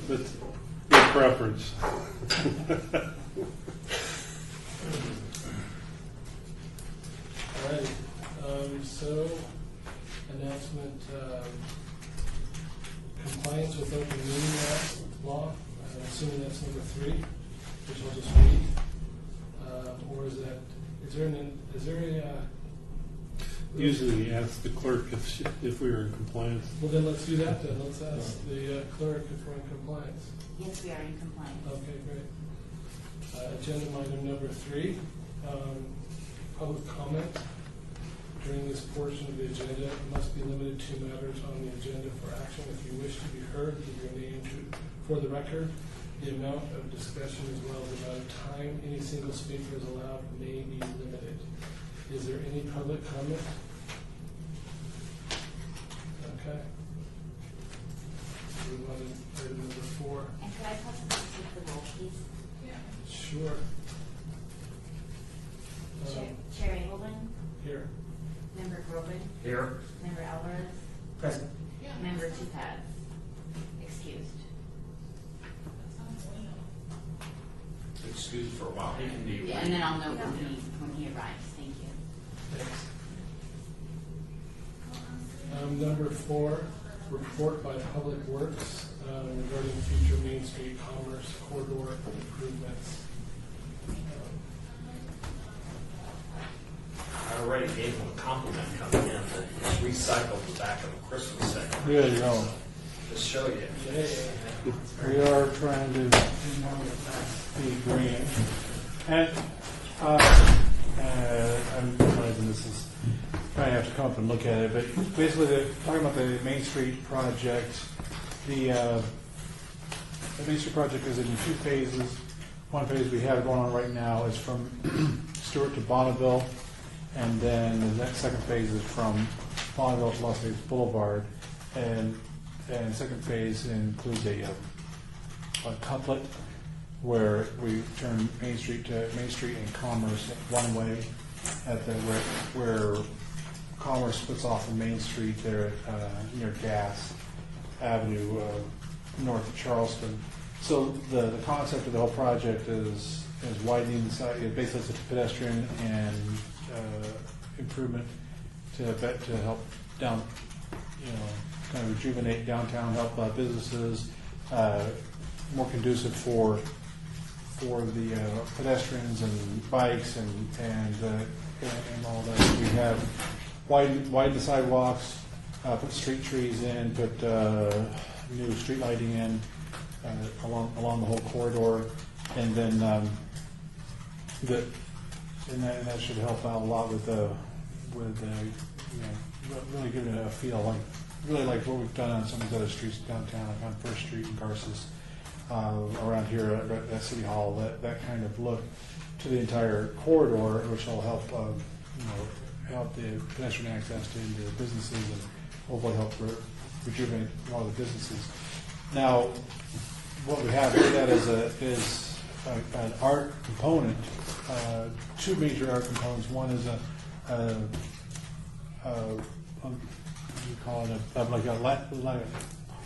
but your preference. All right. So, announcement, compliance with open meeting law. I'm assuming that's number 3, which I'll just read. Or is that, is there a, Usually ask the clerk if we are in compliance. well then let's do that then. Let's ask the clerk if we're in compliance. Yes, we are in compliance. Okay, great. Agenda item number 3, public comment. During this portion of the agenda, it must be limited to matters on the agenda for action. If you wish to be heard, give your name for the record. The amount of discussion as well as the amount of time any single speaker is allowed may be limited. Is there any public comment? Okay. Move on to item number 4. And could I possibly take the roll, please? Sure. Chair Engelman, Here. Member Groban, Here. Member Alvarez, Present. Member Tupad. Excused. Excused for a while. He can be. Yeah, and then I'll note when he arrives. Thank you. Thanks. Number 4, report by Public Works regarding future Main Street Commerce corridor improvements. I already gave him a compliment coming in that he's recycled the back of a Christmas set. There you go. Just show you. Yeah. We are trying to be green. And I'm realizing this is, I have to come up and look at it, but basically talking about the Main Street project, the Main Street project is in 2 phases. One phase we have going on right now is from Stewart to Bonneville, and then the next second phase is from Bonneville to Las Vegas Boulevard, and the second phase includes a couplet where we turn Main Street and Commerce one way at the where Commerce splits off from Main Street there at near Gas Avenue north of Charleston. So the concept of the whole project is widening the side. It basically it's a pedestrian and improvement to help down, kind of rejuvenate downtown, help businesses, more conducive for the pedestrians and bikes and all that. We have widen the sidewalks, put street trees in, put new street lighting in along the whole corridor, and then that should help out a lot with really giving it a feel like what we've done on some of the other streets downtown, like on First Street and Garces, around here at City Hall, that kind of look to the entire corridor, which will help help the pedestrian access to the businesses and hopefully help rejuvenate a lot of the businesses. Now, what we have with that is an art component, 2 major art components. One is what do you call it? Like a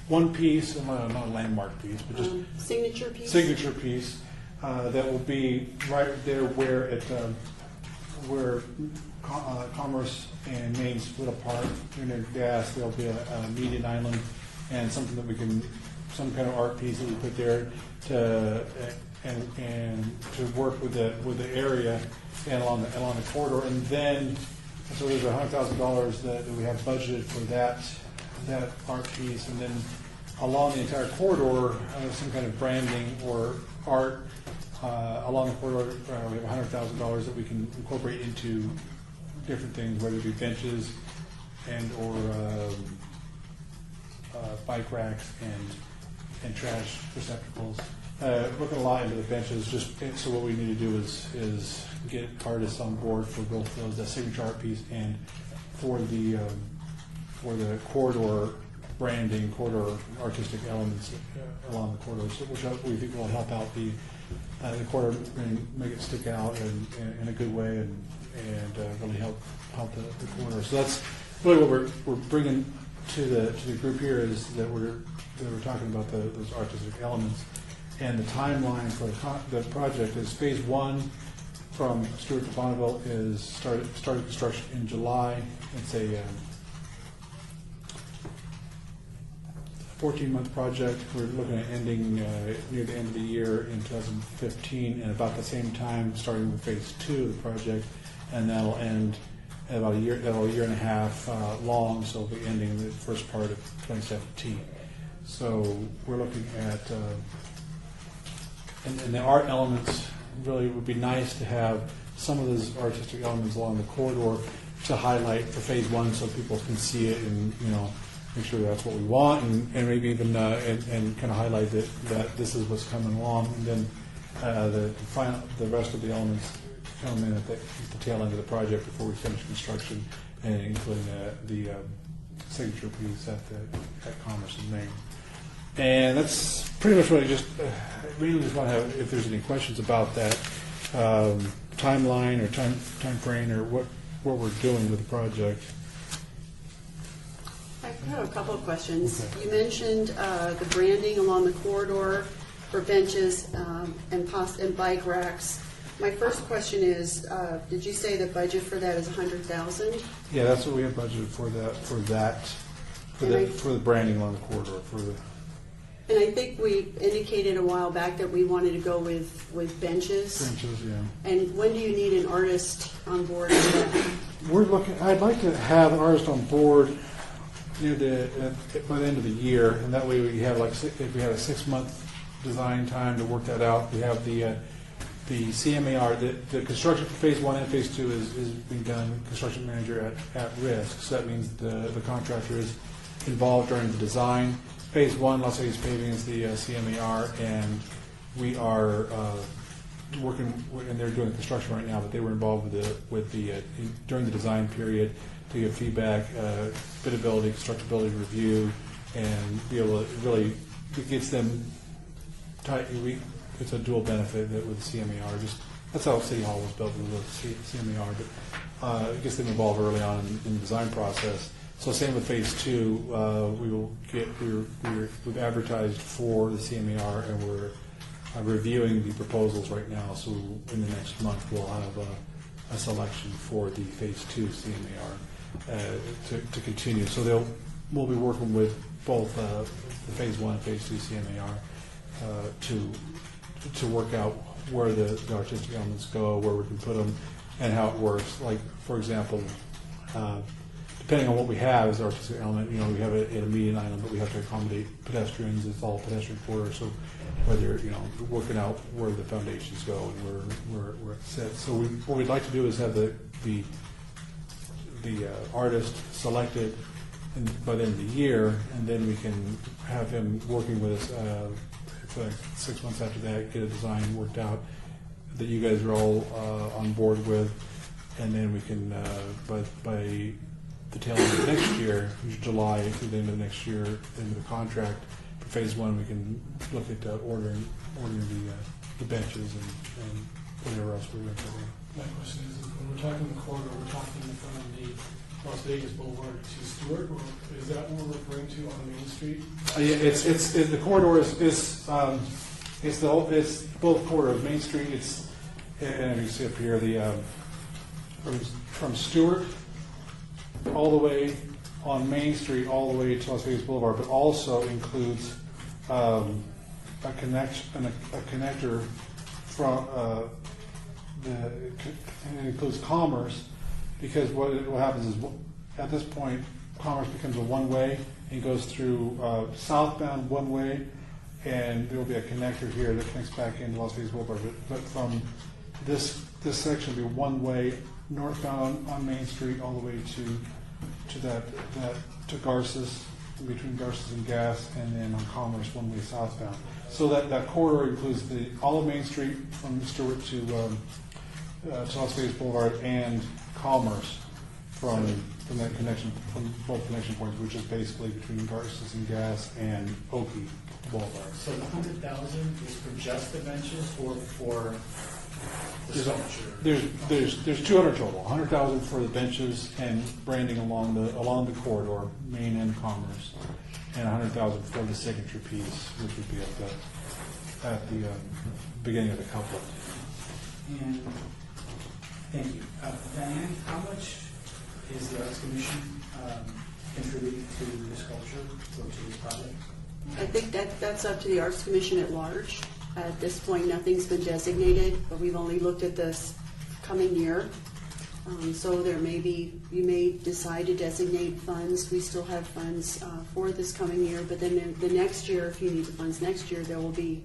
one piece, not a landmark piece, but just signature piece. Signature piece that will be right there where Commerce and Main split apart. Near Gas, there'll be a median island and something that we can, some kind of art piece that we put there to to work with the area and along the corridor, and then so there's $100,000 that we have budgeted for that art piece, and then along the entire corridor, some kind of branding or art along the corridor. We have $100,000 that we can incorporate into different things, whether it be benches and or bike racks and trash receptacles. Looking a lot into the benches. So what we need to do is get artists on board for both those, the signature art piece and for the corridor branding, corridor artistic elements along the corridor, which we think will help out the corridor and make it stick out in a good way and really help the corridor. So that's really what we're bringing the group here is that we're talking about those artistic elements, and the timeline for the project is phase 1 from Stewart to Bonneville is started construction in July. It's a 14-month project. We're looking at ending near the end of the year in 2015, and about the same time starting with phase 2 of the project, and that'll end at about a year and a half long, so it'll be ending the first part of 2017. So we're looking at, and the art elements, really would be nice to have some of those artistic elements along the corridor to highlight for phase 1 so people can see it and, make sure that's what we want, and maybe even and kind of highlight that this is what's coming along, and then the rest of the elements come in at the tail end of the project before we finish construction, and including the signature piece at Commerce in Maine. And that's pretty much what I really just want to have, if there's any questions about that timeline or time frame or what we're doing with the project. I have a couple of questions. Okay. You mentioned the branding along the corridor for benches and bike racks. My first question is, did you say the budget for that is $100,000? Yeah, that's what we have budgeted for the branding along the corridor for the. And I think we indicated a while back that we wanted to go with benches. Benches, yeah. And when do you need an artist on board for that? I'd like to have an artist on board near by the end of the year, and that way we have if we have a 6-month design time to work that out. We have the CMAR, the construction for phase 1 and phase 2 is being done. Construction manager at risk, so that means the contractor is involved during the design. Phase 1, Las Vegas Paving, is the CMAR, and we are working, and they're doing construction right now, but they were involved with the during the design period to give feedback, biddability, constructability review, and be able to really, it gets them tight. It's a dual benefit with the CMAR. That's how City Hall was built with the CMAR, but it gets them involved early on in the design process. So same with phase 2. We've advertised for the CMAR, and we're reviewing the proposals right now. So in the next month we'll have a selection for the phase 2 CMAR to continue. So we'll be working with both the phase 1 and phase 2 CMAR to work out where the artistic elements go, where we can put them, and how it works. Like, for example, depending on what we have as artistic element, we have a median island, but we have to accommodate pedestrians. It's all pedestrian corridor, so whether working out where the foundations go and where it's set. So what we'd like to do is have the artist selected by the end of the year, and then we can have him working with us for 6 months after that, get a design worked out that you guys are all on board with, and then we can by the tail end of next year, July through the end of next year, into the contract for phase 1, we can look at ordering the benches and whatever else we're going to do. My question is, when we're talking the corridor, we're talking from the Las Vegas Boulevard to Stewart, or is that what we're referring to on Main Street? Yeah, it's the corridor is both corridors. Main Street, and you see up here from Stewart all the way on Main Street, all the way to Las Vegas Boulevard, but also includes a connector from it includes Commerce, because what happens is at this point Commerce becomes a one-way and goes through southbound one-way, and there will be a connector here that connects back into Las Vegas Boulevard. But from this section will be one-way northbound on Main Street all the way to Garces, between Garces and Gas, and then on Commerce one-way southbound. So that corridor includes all of Main Street from Stewart to Las Vegas Boulevard, and Commerce from that connection, from both connection points, which is basically between Garces and Gas and Oakey Boulevard. So the 100,000 is for just the benches, or for There's 200 total, 100,000 for the benches and branding along the corridor, Main and Commerce, and 100,000 for the signature piece, which would be at the beginning of the couplet. And, thank you. Diane, how much is the Arts Commission contributing to the sculpture or to this project? I think that's up to the Arts Commission at large. At this point, nothing's been designated, but we've only looked at this coming year. So you may decide to designate funds. We still have funds for this coming year, but then the next year, if you need the funds next year, there will be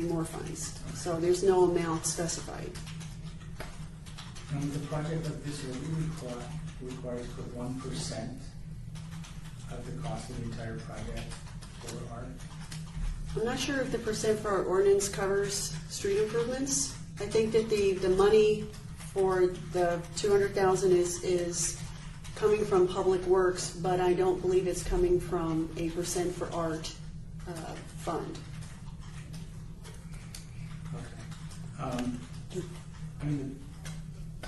more funds. So there's no amount specified. And the project like this will require to put 1% of the cost of the entire project for art. I'm not sure if the percent for our ordinance covers street improvements. I think that the money for the 200,000 is coming from Public Works, but I don't believe it's coming from a percent for art fund. Okay. I mean,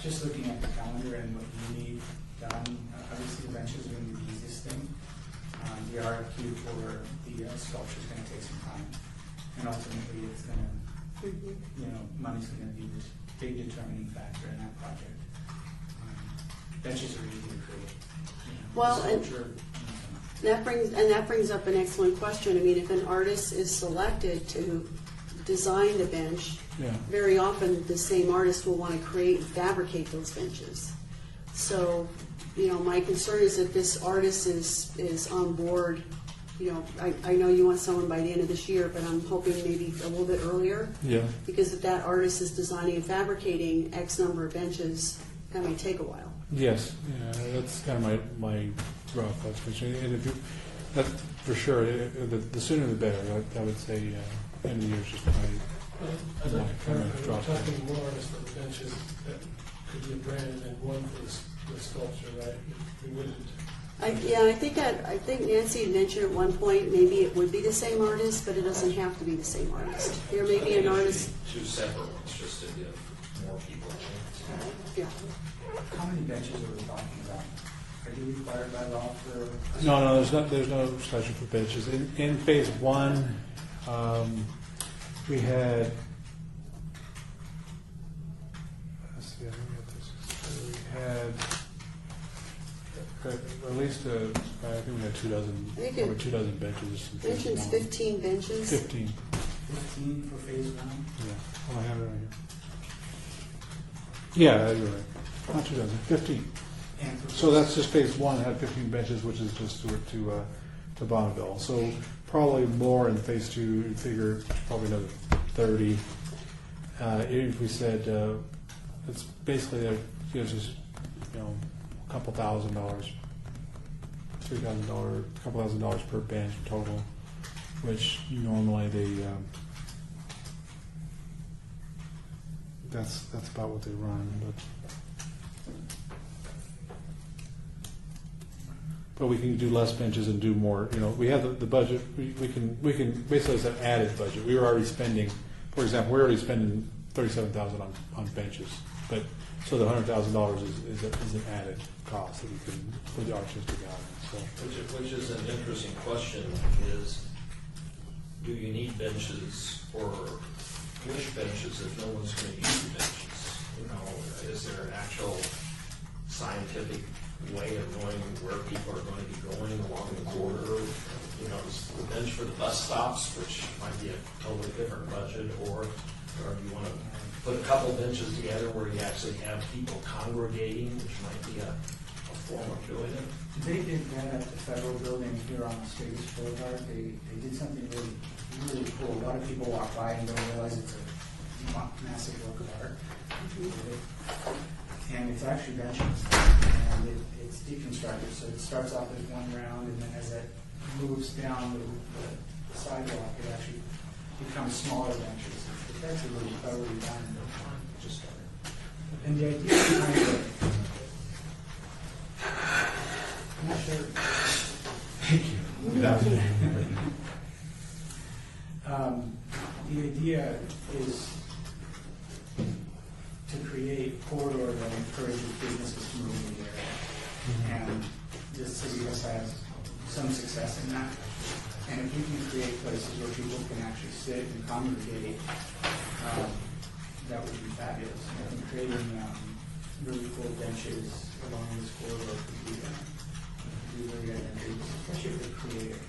just looking at the calendar and what you need done, obviously the benches are going to be the easiest thing. The RFQ for the sculpture is going to take some time, and ultimately it's going to, money's going to be the big determining factor in that project. Benches are easy to create. Well, sculpture, that brings up an excellent question. I mean, if an artist is selected to design the bench, Yeah. very often the same artist will want to create and fabricate those benches. So, my concern is that this artist is on board. I know you want someone by the end of this year, but I'm hoping maybe a little bit earlier. Yeah. Because if that artist is designing and fabricating X number of benches, that may take a while. Yes, yeah, that's kind of my rough estimation. And if you, that for sure, the sooner the better. I would say end of the year is just probably. I'd like to clarify, we're talking more artists for the benches that could be a brand and one for the sculpture, right? We wouldn't. I think Nancy had mentioned at one point maybe it would be the same artist, but it doesn't have to be the same artist. There may be an artist. Two separate ones, just to give more people a chance. Yeah. How many benches are we talking about? Are you required by law for? No, there's no statute for benches. In phase one, we had. Let's see, I think we had at least I think we had 2 dozen, I think it- over 2 dozen benches. in phase Mentions one. 15 benches. 15. 15 for phase one? Yeah. Oh, I have it right here. Yeah, you're right. Not 2 dozen, 15. And for So that's just phase one, had 15 benches, which is just to Bonneville. So probably more in phase two, you'd figure probably another 30. If we said, it's basically that gives us, a couple $1,000, $3,000, a couple $1,000 per bench total, which normally that's about what they run, but we can do less benches and do more. We have the budget. We can basically it's an added budget. We were already spending, for example, we're already spending $37,000 on benches, but so the $100,000 is an added cost that we can for the artists to gather. So Which is an interesting question, is do you need benches or wish benches if no one's going to use the benches? Is there an actual scientific way of knowing where people are going to be going along the corridor? Is the bench for the bus stops, which might be a totally different budget, or do you want to put a couple benches together where you actually have people congregating, which might be a form of doing it? They did that at the federal building here on Vegas Boulevard. They did something really cool. A lot of people walk by and don't realize it's a massive work of art. And it's actually benches. And it's deconstructed. So it starts off as one round, and then as it moves down the sidewalk, it actually becomes smaller benches. It's actually really cleverly done. Just started. And the idea behind it, I'm not sure. Thank you. The idea is corridor that encourages businesses to move in the area. And the city has had some success in that. And if we can create places where people can actually sit and congregate, that would be fabulous. And creating really cool benches along this corridor could be really advantageous, especially if they're creative.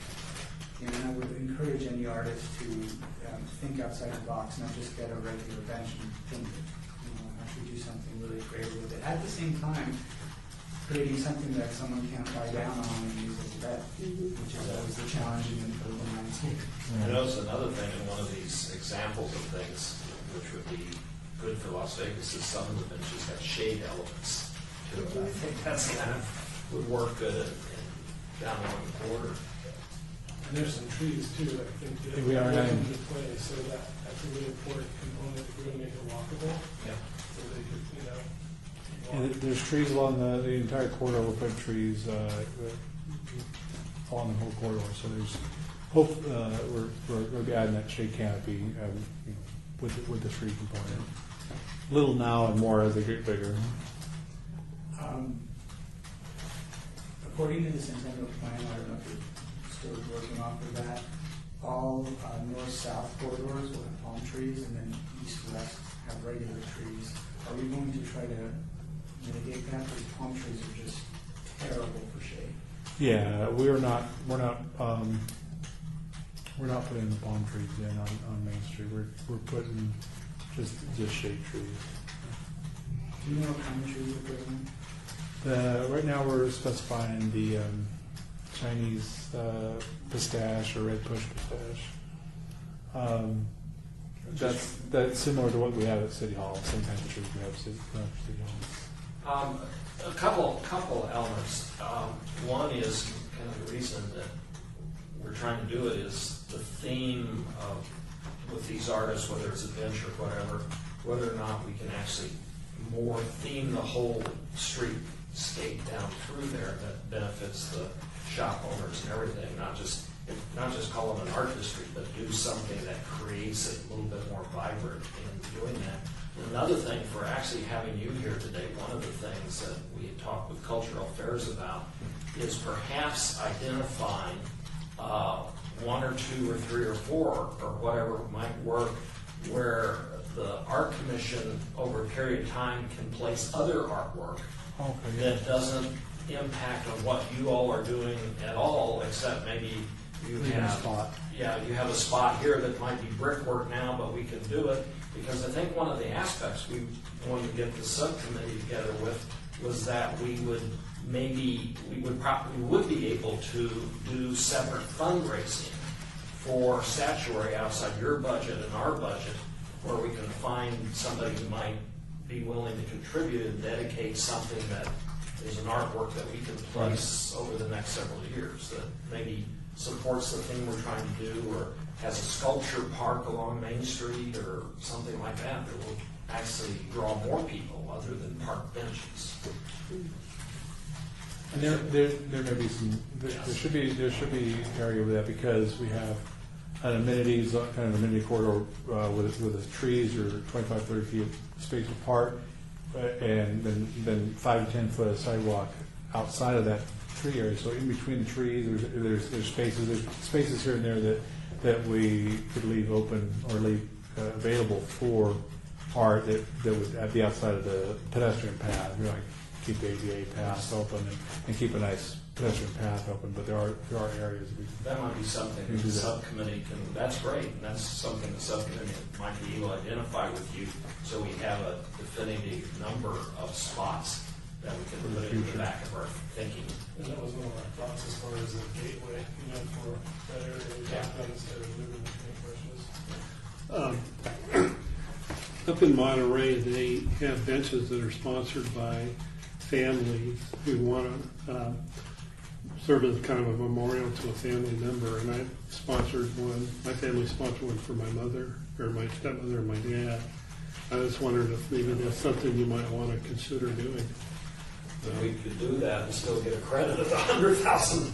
And I would encourage any artist to think outside the box, not just get a regular bench and think, actually do something really creative with it. At the same time, creating something that someone can't lie down on and use as a bed, which is always the challenge in urban landscape. I notice another thing in one of these examples of things which would be good for Las Vegas is some of the benches have shade elements to it. I think that's kind of would work good down along the border. And there's some trees too, I think, that We are come adding- into play, so that's a really important component if we're gonna make it walkable, Yeah. so they could, And there's trees along the entire corridor. We're putting trees along the whole corridor. So there's hope we're going to be adding that shade canopy with the tree component. Little now and more as they get bigger. According to the Centennial Plan, I don't know if you're still working off of that, all north-south corridors will have palm trees, and then east-west have regular trees. Are we going to try to mitigate that? Because palm trees are just terrible for shade. Yeah, we're not putting the palm trees in on Main Street. We're putting just shade trees. Do you know what kind of trees you're putting in? Right now we're specifying the Chinese pistache or red push pistache. That's similar to what we have at City Hall. Same kind of trees we have at City Hall. A couple elements. One is kind of the reason that we're trying to do it is the theme of with these artists, whether it's a bench or whatever, whether or not we can actually more theme the whole streetscape down through there that benefits the shop owners and everything, not just call them an art district, but do something that creates it a little bit more vibrant in doing that. Another thing for actually having you here today, one of the things that we had talked with Cultural Affairs about is perhaps identifying one or two or three or four or whatever might work where the art commission over a period of time can place other artwork that doesn't impact on what you all are doing at all, except maybe you have a spot here that might be brickwork now, but we can do it. Because I think one of the aspects we wanted to get the subcommittee together with was that we would be able to do separate fundraising for statuary outside your budget and our budget, where we can find somebody who might be willing to contribute and dedicate something that is an artwork that we can place over the next several years that maybe supports the thing we're trying to do, or has a sculpture park along Main Street or something like that that will actually draw more people other than park benches. And there may be some. There should be area with that because we have an amenities kind of amenity corridor with the trees are 25, 30 feet spaced apart, and then 5 to 10 foot of sidewalk outside of that tree area. So in between the trees, there's spaces here and there that we could leave open or leave available for art that would be outside of the pedestrian path. We like keep the ADA paths open and keep a nice pedestrian path open, but there are areas that might be something that the subcommittee can. That's great, and that's something the subcommittee might be able to identify with you, so we have a definitive number of spots that we can put in the back of our thinking. And that was one of our thoughts as far as a gateway, for that area we talked about instead of moving the train questions. Up in Monterey, they have benches that are sponsored by families who want to serve as kind of a memorial to a family member. And I sponsored one. My family sponsored one for my mother, or my stepmother, and my dad. I was wondering if maybe that's something you might want to consider doing. We could do that and still get a credit of $100,000.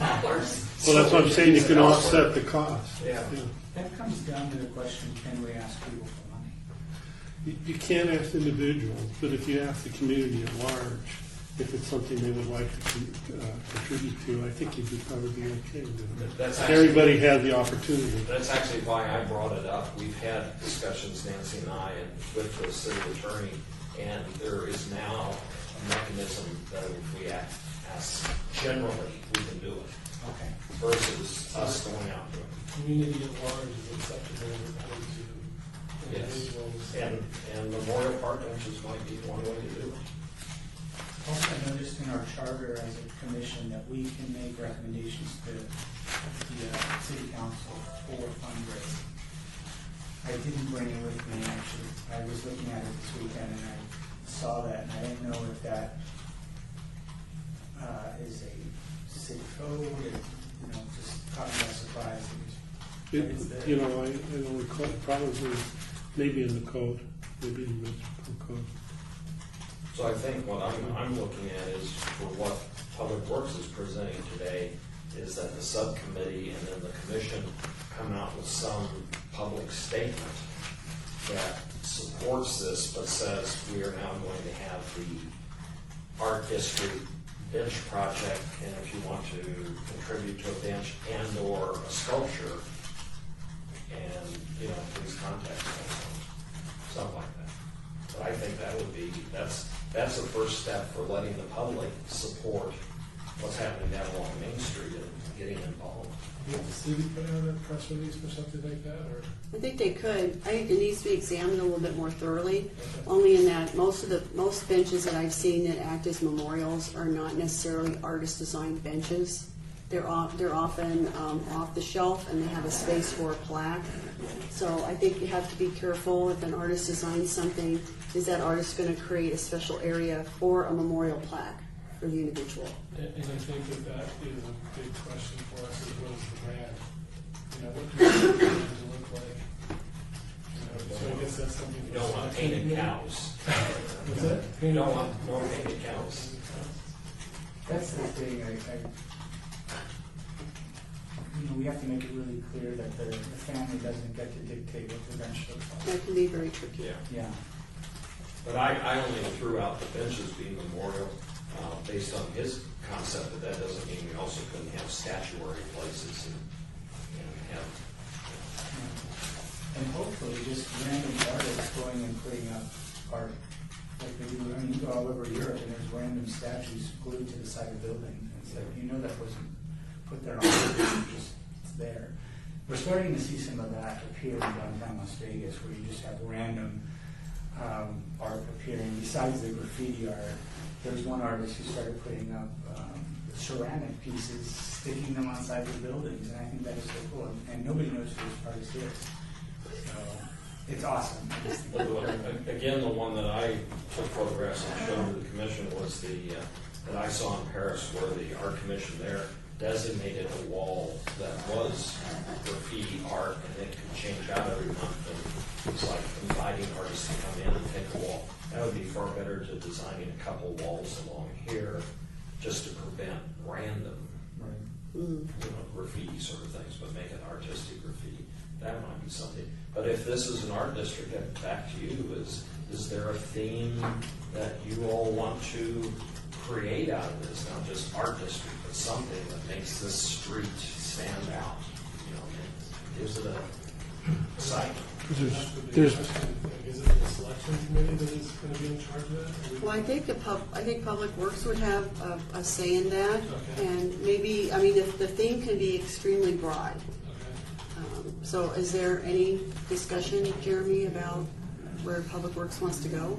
Well, that's what I'm saying. You can offset the cost. Yeah. That comes down to the question: can we ask people for money? You can't ask individuals, but if you ask the community at large, if it's something they would like to contribute to, I think you'd probably be okay with it. That's If actually- everybody had the opportunity. That's actually why I brought it up. We've had discussions, Nancy and I, and with the city attorney, and there is now a mechanism that if we ask generally, we can do it, Okay. versus us going out to it. Community at large is acceptable according to Yes. individuals. And memorial park benches might be one way to do it. Also, I noticed in our charter as a commission that we can make recommendations to the city council for fundraising. I didn't bring it with me, actually. I was looking at it this weekend and I saw that, and I didn't know if that is a city code, or, just caught me by surprise. It's there. I don't recall, probably, maybe in the code, maybe in the municipal code. So I think what I'm looking at is for what Public Works is presenting today is that the subcommittee and then the commission come out with some public statement that supports this but says we are now going to have the art district bench project, and if you want to contribute to a bench and or a sculpture, and please contact us, something like that. But I think that would be that's the first step for letting the public support what's happening down along Main Street and getting involved. Did the city put out a press release for something like that, or? I think they could. I think it needs to be examined a little bit more thoroughly, only in that most benches that I've seen that act as memorials are not necessarily artist-designed benches. They're often off the shelf, and they have a space for a plaque. So I think you have to be careful if an artist designs something, is that artist going to create a special area for a memorial plaque for the individual? And I think that is a big question for us as well as the brand. What do you want the brand to look like? So I guess that's something. You don't want painted cows. What's that? You don't want no painted cows. That's the thing, we have to make it really clear that the family doesn't get to dictate what the bench looks like. That can be very tricky. Yeah. But I only threw out the benches being memorial based on his concept, but that doesn't mean we also couldn't have statuary places and have. And hopefully just random artists going and putting up art. Like they do, you go all over Europe and there's random statues glued to the side of buildings. It's like, that wasn't put there on purpose, it's there. We're starting to see some of that appear in downtown Las Vegas, where you just have random art appearing. Besides the graffiti art, there was one artist who started putting up ceramic pieces, sticking them on sides of buildings, and I think that is so cool. And nobody knows who this artist is. So it's awesome. Again, the one that I took photographs and showed to the commission was that I saw in Paris, where the art commission there designated a wall that was graffiti art, and it could change out every month. And it's like inviting artists to come in and take a wall. That would be far better to designing a couple walls along here, just to prevent random, graffiti sort of things, but make it artistic graffiti. That might be something. But if this is an art district, back to you, is there a theme that you all want to create out of this? Not just art district, but something that makes this street stand out. Gives it a site. There's Is it the selection committee that is going to be in charge of that? Well, I think Public Works would have a say in that, Okay. and maybe, the theme can be extremely broad. Okay. So is there any discussion, Jeremy, about where Public Works wants to go?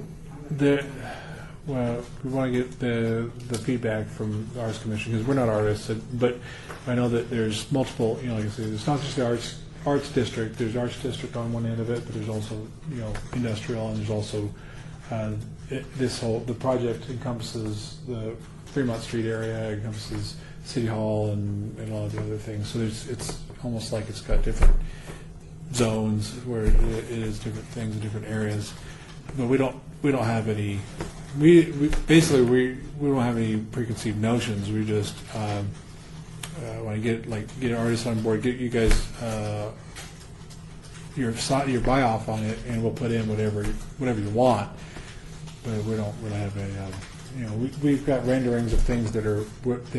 Well, we want to get the feedback from the Arts Commission, because we're not artists, but I know that there's multiple, like I said, it's not just the arts district. There's arts district on one end of it, but there's also, industrial, and there's also the project encompasses the Fremont Street area, encompasses City Hall and a lot of the other things. So it's almost like it's got different zones where it is different things in different areas. But we don't have any. We basically don't have any preconceived notions. We just want to get artists on board, get you guys your buy off on it, and we'll put in whatever you want. But we don't really have a, we've got renderings of things that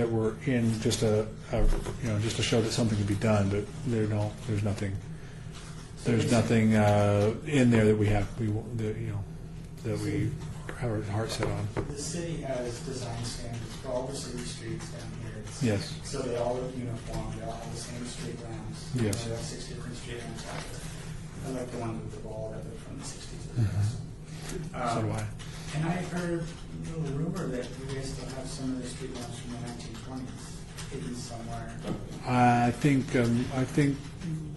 were in just just to show that something can be done, but there's nothing in there that we have our heart set on. The city has design standards for all the city streets down here. Yes. So they all look uniform, they all have the same street lamps. Yes. There are 6 different street lamps out there. I like the ones with the ball that are from the 60s. So do I. And I heard a little rumor that you guys still have some of the street lamps from the 1920s hidden somewhere. I think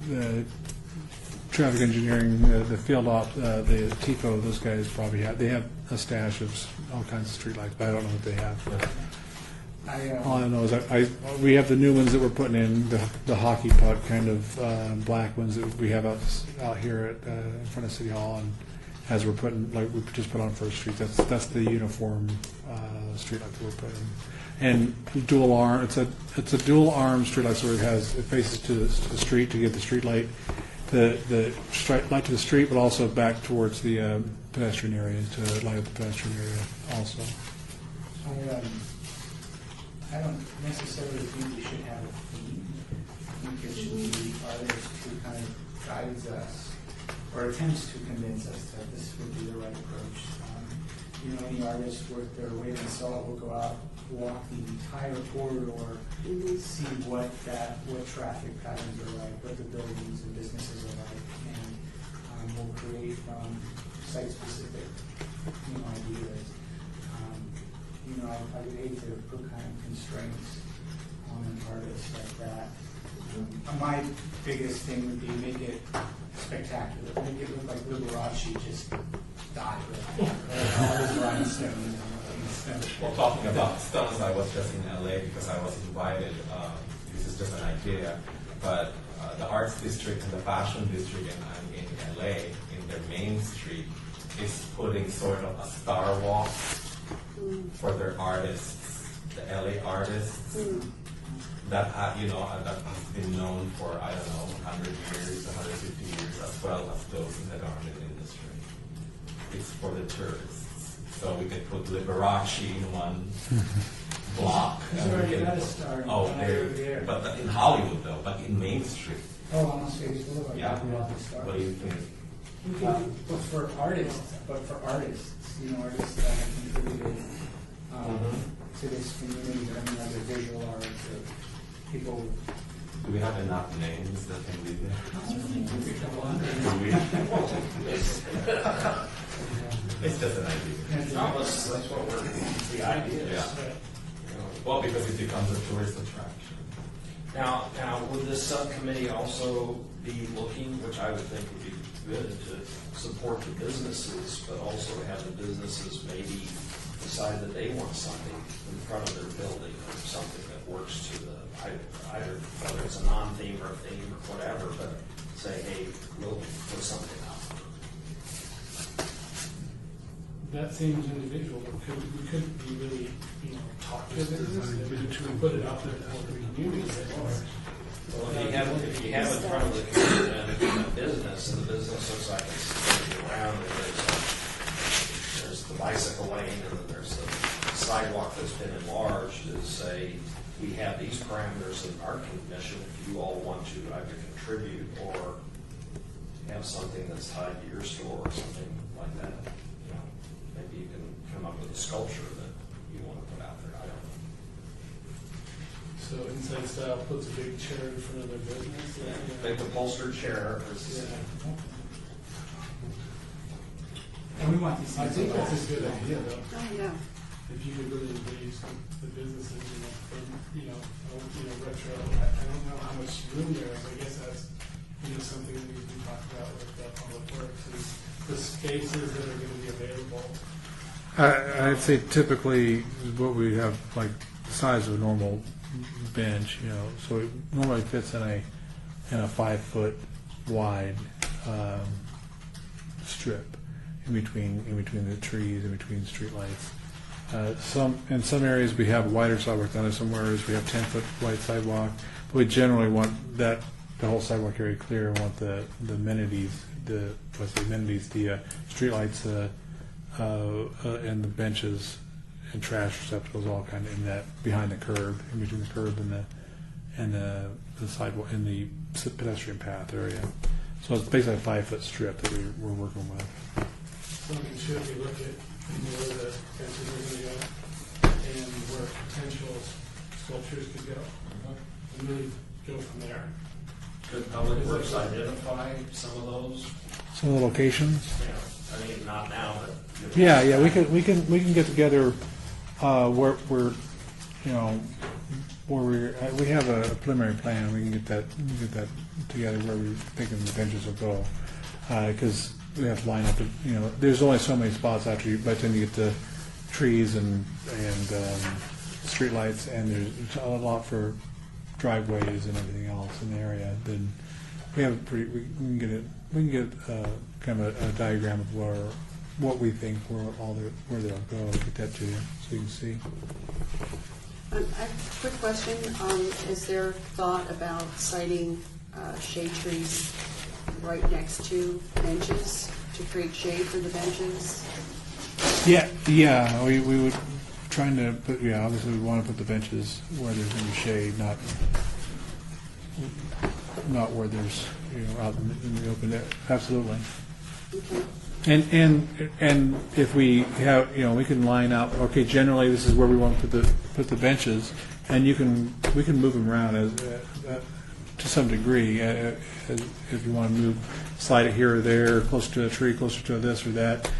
the traffic engineering, the field op, the TIFO, those guys probably have a stash of all kinds of streetlights, but I don't know what they have. All I know is we have the new ones that we're putting in, the hockey puck kind of black ones that we have out here in front of City Hall, and as we're putting, like we just put on First Street, that's the uniform streetlight that we're putting. And dual arm, it's a dual arm streetlight, so it faces to the street to give the street light, the light to the street, but also back towards the pedestrian area to light up the pedestrian area also. I don't necessarily think we should have a theme. I think it should be artists who kind of guides us or attempts to convince us that this would be the right approach. Any artist worth their weight in salt will go out, walk the entire corridor, see what traffic patterns are like, what the buildings and businesses are like, and will create site-specific ideas. I would hate to put kind of constraints on an artist like that. My biggest thing would be make it spectacular, make it look like Liberace just died with all his rhinestones and stuff. Well, talking about stones, I was just in LA because I was invited. This is just an idea, but the arts district and the fashion district in LA, in their main street, is putting sort of a star walk for their artists, the LA artists, that that has been known for, 100 years, 150 years, as well as those in the garment industry. It's for the tourists. So we could put Liberace in one block. He's already got a star. There. But in Hollywood though, but in Main Street. Oh, on Space Boulevard. Yeah. Star. What do you think? But for artists, artists that have contributed to this community, other visual arts, or people. Do we have enough names that can be there? It's just an idea. No, that's what the idea is. Yeah. Well, because it becomes a tourist attraction. Now, would this subcommittee also be looking, which I would think would be good, to support the businesses, but also have the businesses maybe decide that they want something in front of their building, or something that works to the, either whether it's a non-theme or a theme or whatever, but say, hey, we'll put something up. That seems individual, but we couldn't be really, talk to businesses, we put it out there for the community at large. Well, if you have in front of the community and a business, and the business looks like it's standing around, and there's the bicycle lane, and then there's the sidewalk that's been enlarged, is say, we have these parameters in our commission, if you all want to either contribute or have something that's tied to your store or something like that. Maybe you can come up with a sculpture that you want to put out there. I don't know. So Inside Style puts a big chair in front of their business. Big upholstered chair. And we want these I things think to that's last. a good idea, though. Oh, yeah. If you could really engage the businesses, retro. I don't know how much room there is. I guess that's something that needs to be talked about with Public Works is the spaces that are going to be available. I'd say typically what we have, like the size of a normal bench, so it normally fits in a 5 foot wide strip in between the trees, in between street lights. In some areas we have wider sidewalk, in some areas we have 10 foot wide sidewalk. But we generally want that the whole sidewalk area clear. We want the amenities, the streetlights, and the benches and trash receptacles all kind of in that, behind the curb, in between the curb and the sidewalk, in the pedestrian path area. So it's basically a 5-foot strip that we're working with. So should we look at where the fences are going to go and where potential sculptures could go? And really go from there. Could Public Works identify some of those? Some of the locations. Yeah, I mean, not now, but. Yeah, we can get together where we're, we have a preliminary plan. We can get that together where we think the benches will go, because we have to line up. There's only so many spots after by the time you get the trees and streetlights, and there's a lot for driveways and everything else in the area. Then we have we can get kind of a diagram of what we think where they'll go. Get that to you so you can see. I have a quick question. Is there thought about citing shade trees right next to benches to create shade for the benches? Yeah, we would trying to put, obviously we want to put the benches where there's going to be shade, not where there's, out in the open air. Absolutely. Okay. And if we have, we can line out, okay, generally this is where we want to put the benches, and we can move them around to some degree, if you want to slide it here or there, closer to a tree, closer to this or that.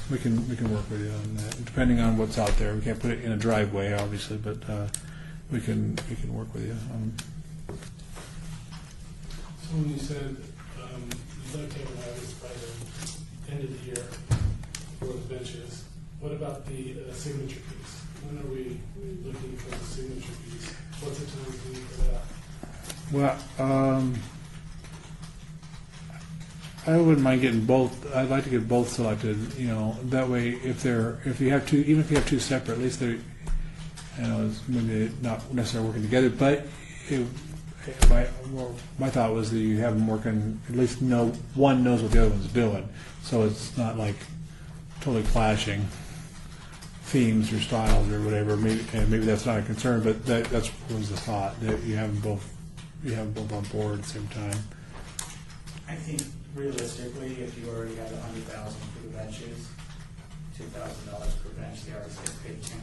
We can work with you on that, depending on what's out there. We can't put it in a driveway, obviously, but we can work with you. So when you said you'd like to have this by the end of the year for the benches, what about the signature piece? When are we looking for the signature piece? What's the time we need for that? Well, I wouldn't mind getting both. I'd like to get both selected. That way, if you have two, even if you have two separate, at least they're, it's maybe not necessarily working together. But my thought was that you have them working. At least one knows what the other one's doing, so it's not like totally clashing themes or styles or whatever. Maybe that's not a concern, but that was the thought, that you have them both. You have them both on board at the same time. I think realistically, if you already have $100,000 for the benches, $2,000 per bench, they already get paid $10,000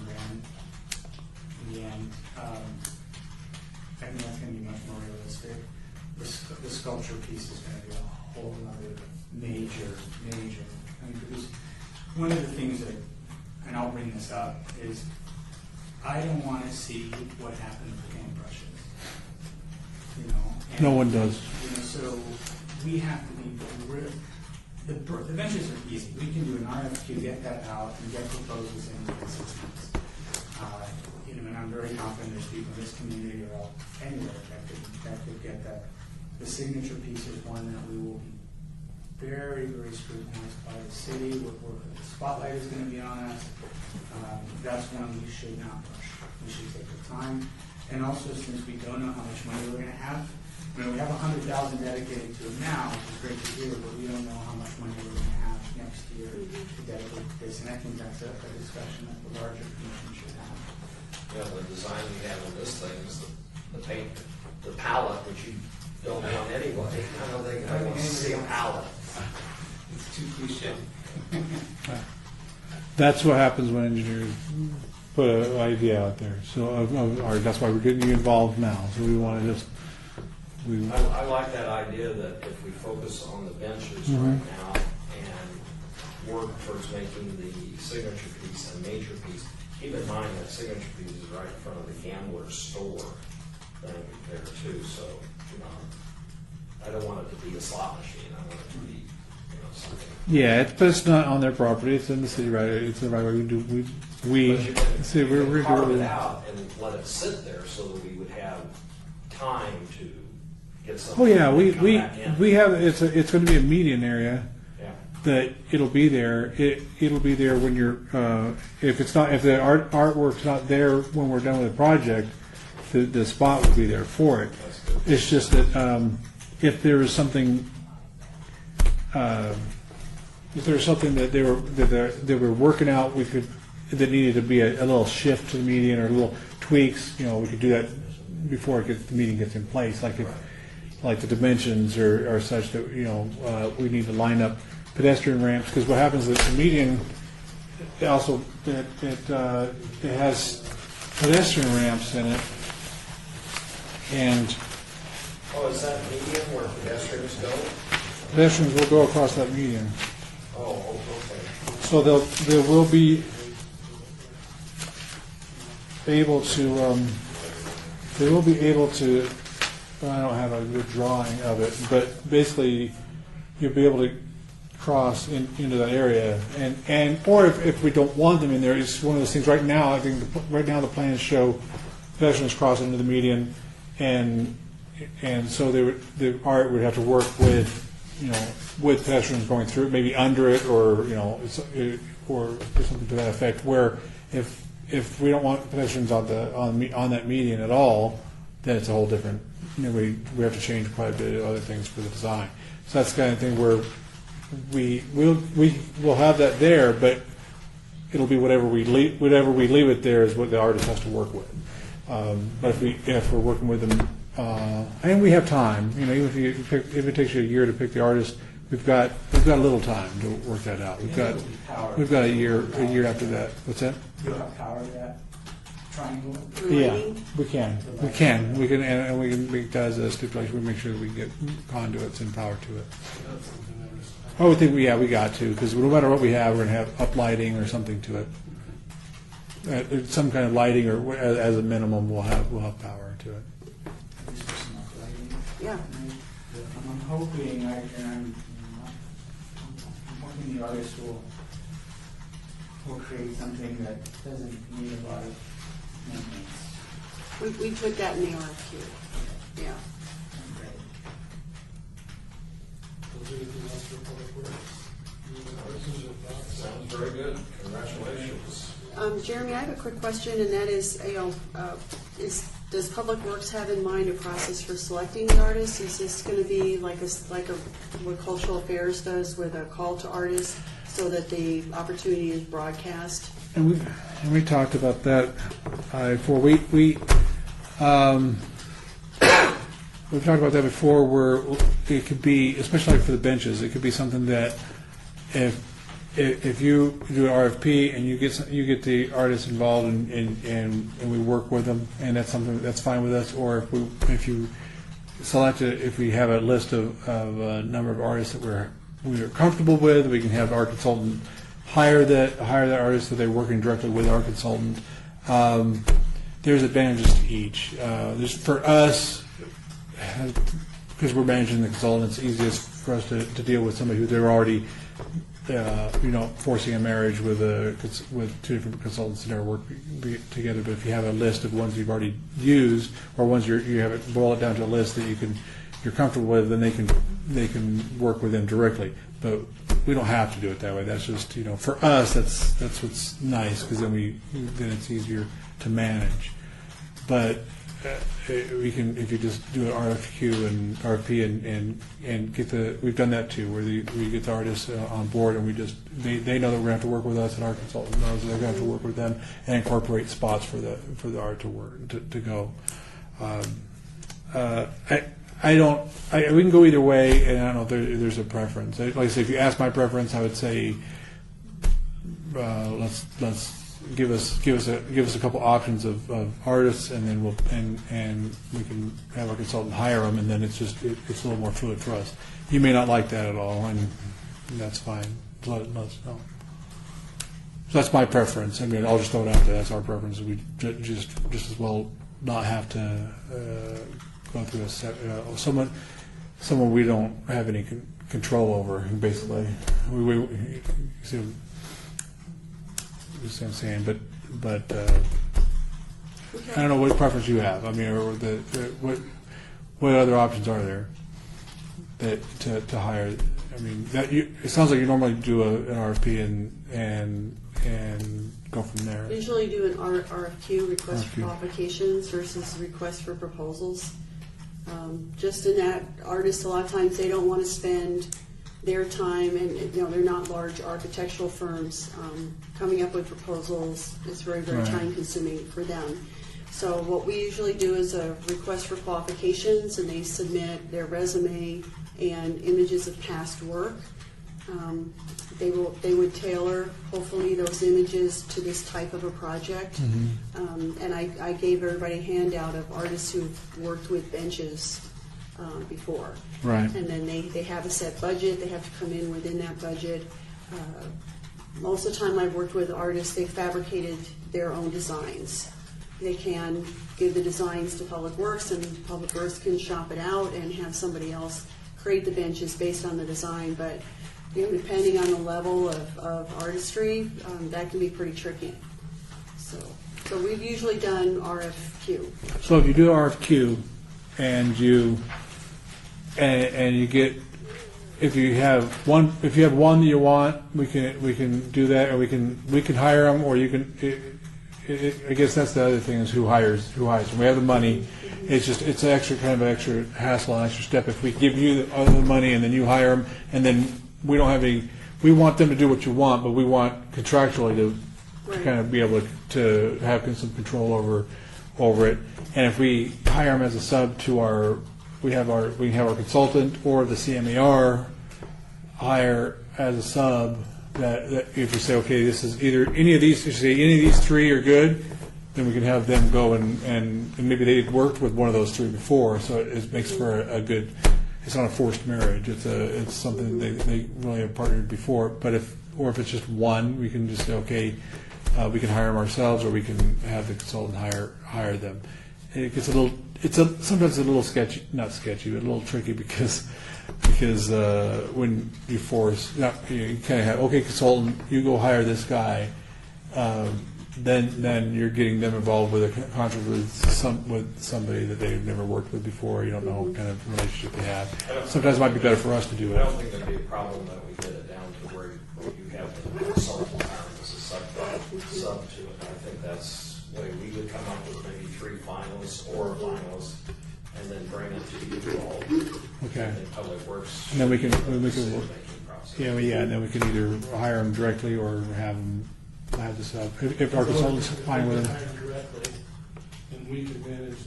in the end. I think that's going to be much more realistic. The sculpture piece is going to be a whole other major. Because one of the things that, and I'll bring this up, is I don't want to see what happened with paintbrushes. No one does. So we have to be the benches are easy. We can do an RFQ, get that out, and get proposals in within 6 months. And I'm very confident there's people in this community or anywhere that could get that. The signature piece is one that we will be very, very scrutinized by the city. The spotlight is going to be on us. That's one we should not rush. We should take the time. And also, since we don't know how much money we're going to have, we have $100,000 dedicated to it now, which is great to hear, but we don't know how much money we're going to have next year to dedicate to this. And I think that's a discussion that the larger commission should have. The design we have on this thing is the paint, the palette, which you don't want anyway. I don't think I want to see a palette. It's too cliche. That's what happens when engineers put an idea out there. So that's why we're getting you involved now. So we want to just. I like that idea that if we focus on the benches right now and work towards making the signature piece a major piece, keep in mind that signature piece is right in front of the gambler's store thing there too. So, I don't want it to be a slot machine. I want it to be, something. Yeah, but it's not on their property. It's in the city right. It's the right way we do. We see we're carve doing it out and let it sit there so that we would have time to get something. Oh yeah, to come back in. we have it's going to be a median area. Yeah. That it'll be there. It'll be there when you're if the artwork's not there when we're done with the project, the spot will be there for it. It's just that if there is something, if there was something that they were working out, that needed to be a little shift to the median or little tweaks, we could do that before the meeting gets in place, like the dimensions are such that we need to line up pedestrian ramps, because what happens is the median also it has pedestrian ramps in it, and Oh, is that median where pedestrians go? pedestrians will go across that median. Oh, okay. So they will be able to, I don't have a good drawing of it, but basically you'll be able to cross into that area, or if we don't want them in there, it's one of those things. Right now, I think right now the plans show pedestrians crossing into the median, and so the art would have to work with with pedestrians going through, maybe under it, or or something to that effect. Where if we don't want pedestrians on that median at all, then it's a whole different. We have to change quite a bit of other things for the design. So that's the kind of thing where we'll have that there, but it'll be whatever we leave it there is what the artist has to work with. But if we're working with them, and we have time, even if it takes you a year to pick the artist, we've got a little time to work that out. We've got a year after that. What's that? You'll have power to that triangle? Yeah, we can, and we can make that as a stipulation. We make sure that we get conduits and power to it. I would think we got to, because no matter what we have, we're going to have uplighting or something to it. Some kind of lighting, or as a minimum, we'll have power to it. At least for some lighting. Yeah. I'm hoping, I'm hoping the artist will create something that doesn't need a lot of maintenance. We put that in the RFQ. Yeah. Great. Is there anything else for public works? Any questions or thoughts? Sounds very good. Congratulations. Jeremy, I have a quick question, and that is, does Public Works have in mind a process for selecting the artists? Is this going to be like what Cultural Affairs does with a call to artists, so that the opportunity is broadcast? And we talked about that before. We've talked about that before, where it could be, especially for the benches, it could be something that if you do an RFP and you get the artists involved and we work with them, and that's something that's fine with us. Or if you select if we have a list of a number of artists that we're comfortable with, we can have our consultant hire that artist, so they're working directly with our consultant. There's advantages to each. There's, for us, because we're managing the consultant, it's easiest for us to deal with somebody who they're already, forcing a marriage with two different consultants that never work together. But if you have a list of ones you've already used, or ones you have it boil it down to a list that you're comfortable with, then they can work with them directly. But we don't have to do it that way. That's just, for us, that's what's nice, because then it's easier to manage. But we can, if you just do an RFQ and RFP and get we've done that too, where we get the artists on board, and they know that we're going to have to work with us, and our consultant knows that they're going to have to work with them and incorporate spots for the art to work to go. We can go either way, and I don't know if there's a preference. Like I say, if you ask my preference, I would say let's give us a couple options of artists, and then we can have our consultant hire them, and then it's a little more fluid for us. You may not like that at all, and that's fine. Let us know. So that's my preference. I mean, I'll just throw it out there. That's our preference. We just as well not have to go through someone we don't have any control over. Basically, we see what I'm saying, but I don't know what preference you have. I mean, or what other options are there to hire? I mean, it sounds like you normally do an RFP and and go from there. We usually do an RFQ, request for RFQ. qualifications, versus request for proposals. Just in that, artists, a lot of times, they don't want to spend their time, and, you know, they're not large architectural firms. Coming up with proposals is very, very Right. time consuming for them. So what we usually do is a request for qualifications, and they submit their resume and images of past work. They would tailor, hopefully, those images to this type of a project. And I gave everybody a handout of artists who've worked with benches before. Right. And then they have a set budget, they have to come in within that budget. Most of the time I've worked with artists, they fabricated their own designs. They can give the designs to Public Works, and Public Works can shop it out and have somebody else create the benches based on the design. But, you know, depending on the level of artistry, that can be pretty tricky. So we've usually done RFQ. So if you do RFQ and you get, if you have one that you want, we can do that, or we can hire them, or you can. I guess that's the other thing, is who hires them. We have the money. It's an extra kind of extra hassle, an extra step. If we give you the money and then you hire them, and then we don't have any, we want them to do what you want, but we want contractually to Right. kind of be able to have some control over it. And if we hire them as a sub to we can have our consultant or the CMER hire as a sub. That if we say, okay, this is either any of these, if you say any of these three are good, then we can have them go and maybe they worked with one of those three before, so it makes for a good. It's not a forced marriage. It's something they really have partnered before. But if it's just one, we can just say, okay, we can hire them ourselves, or we can have the consultant hire them. And it gets sometimes a little sketchy, not sketchy, but a little tricky because when you force, you kind of have, okay, consultant, you go hire this guy, then you're getting them involved with a contract with somebody that they've never worked with before. You don't know what kind of relationship they have. Sometimes it might be better for us to do I it. don't think there'd be a problem that we get it down to where you have the consultant hired as a sub to it. I think that's the way we would come up with maybe 3 finalists or a finalist, and then bring it to you all. Okay. And then Public Works. And then we can decision-making work. process. Yeah, and then we can either hire them directly or have the sub. If our consultant's fine with We it. can hire them directly, and we can manage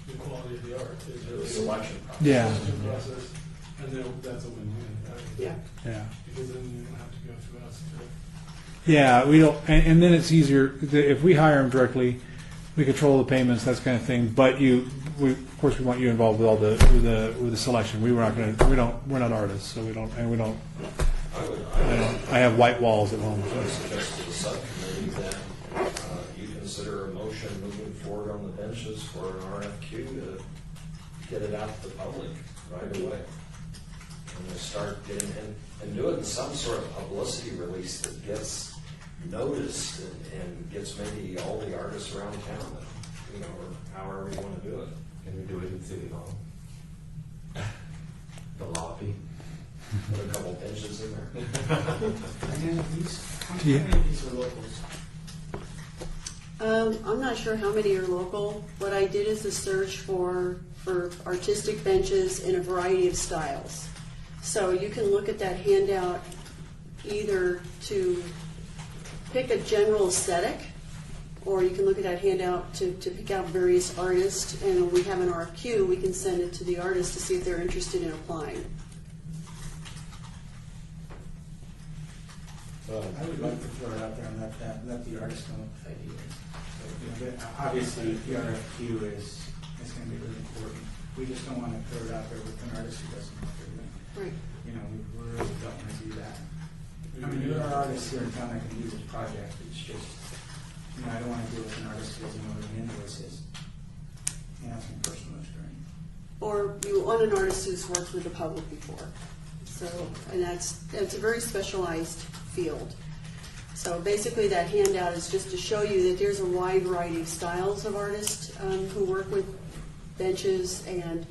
the quality of the art. The selection process. Yeah. Selection process, and then that's a win-win. Yeah. Yeah. Because then you don't have to go through us Yeah, we don't, and then it's easier, if we hire them directly, we control the payments, that kind of thing, but of course, we want you involved with all with the selection. We're not artists, so we don't. I have white walls at home. I would suggest to the subcommittee that you consider a motion moving forward on the benches for an RFQ to get it out to the public right away. And to start getting, and do it in some sort of publicity release that gets noticed and gets maybe all the artists around town, or however you want to do it. Can we do it in City Hall? The lobby? Put a couple benches in there. And then how Yeah. many of these are locals? I'm not sure how many are local. What I did is a search for artistic benches in a variety of styles. So you can look at that handout either to pick a general aesthetic, or you can look at that handout to pick out various artists, and when we have an RFQ, we can send it to the artist to see if they're interested in applying. I would like to throw it out there and let the artists come up with ideas. So, but obviously, the RFQ is going to be really important. We just don't want to throw it out there with an artist who doesn't know what they're doing. Right. We really don't want to do that. I mean, there are artists here in town that can do this project. It's just, I don't want to deal with an artist who doesn't know what an invoice is. That's my personal experience. Or you want an artist who's worked with the public before. So, and that's a very specialized field. So basically that handout is just to show you that there's a wide variety of styles of artists who work with benches, and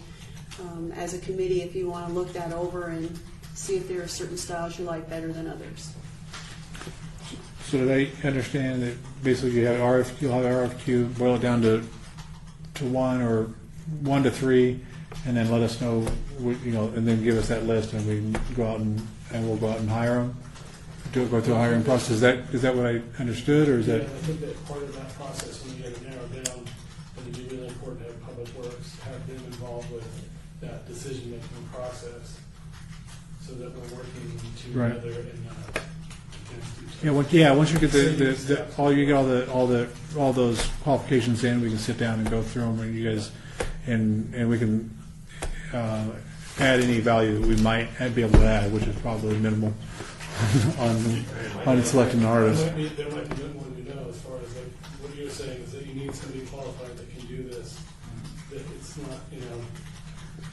as a committee, if you want to look that over and see if there are certain styles you like better than others. So did I understand that basically you have you'll have RFQ, boil it down to one or 1 to 3, and then let us know, and then give us that list, and we can go out and we'll go out and hire them? Go through a hiring process? Is that what I understood, or is Yeah, that? I think that part of that process, when you get it narrowed down, it'd be really important to have Public Works, have them involved with that decision-making process, so that we're working Right. together and not against each Yeah, other. once you get all those qualifications in, we can sit down and go through them, and you guys, and we can add any value that we might be able to add, which is probably minimal on selecting an artist. There might be more we know, as far as like, what you're saying is that you need somebody qualified that can do this, that it's not,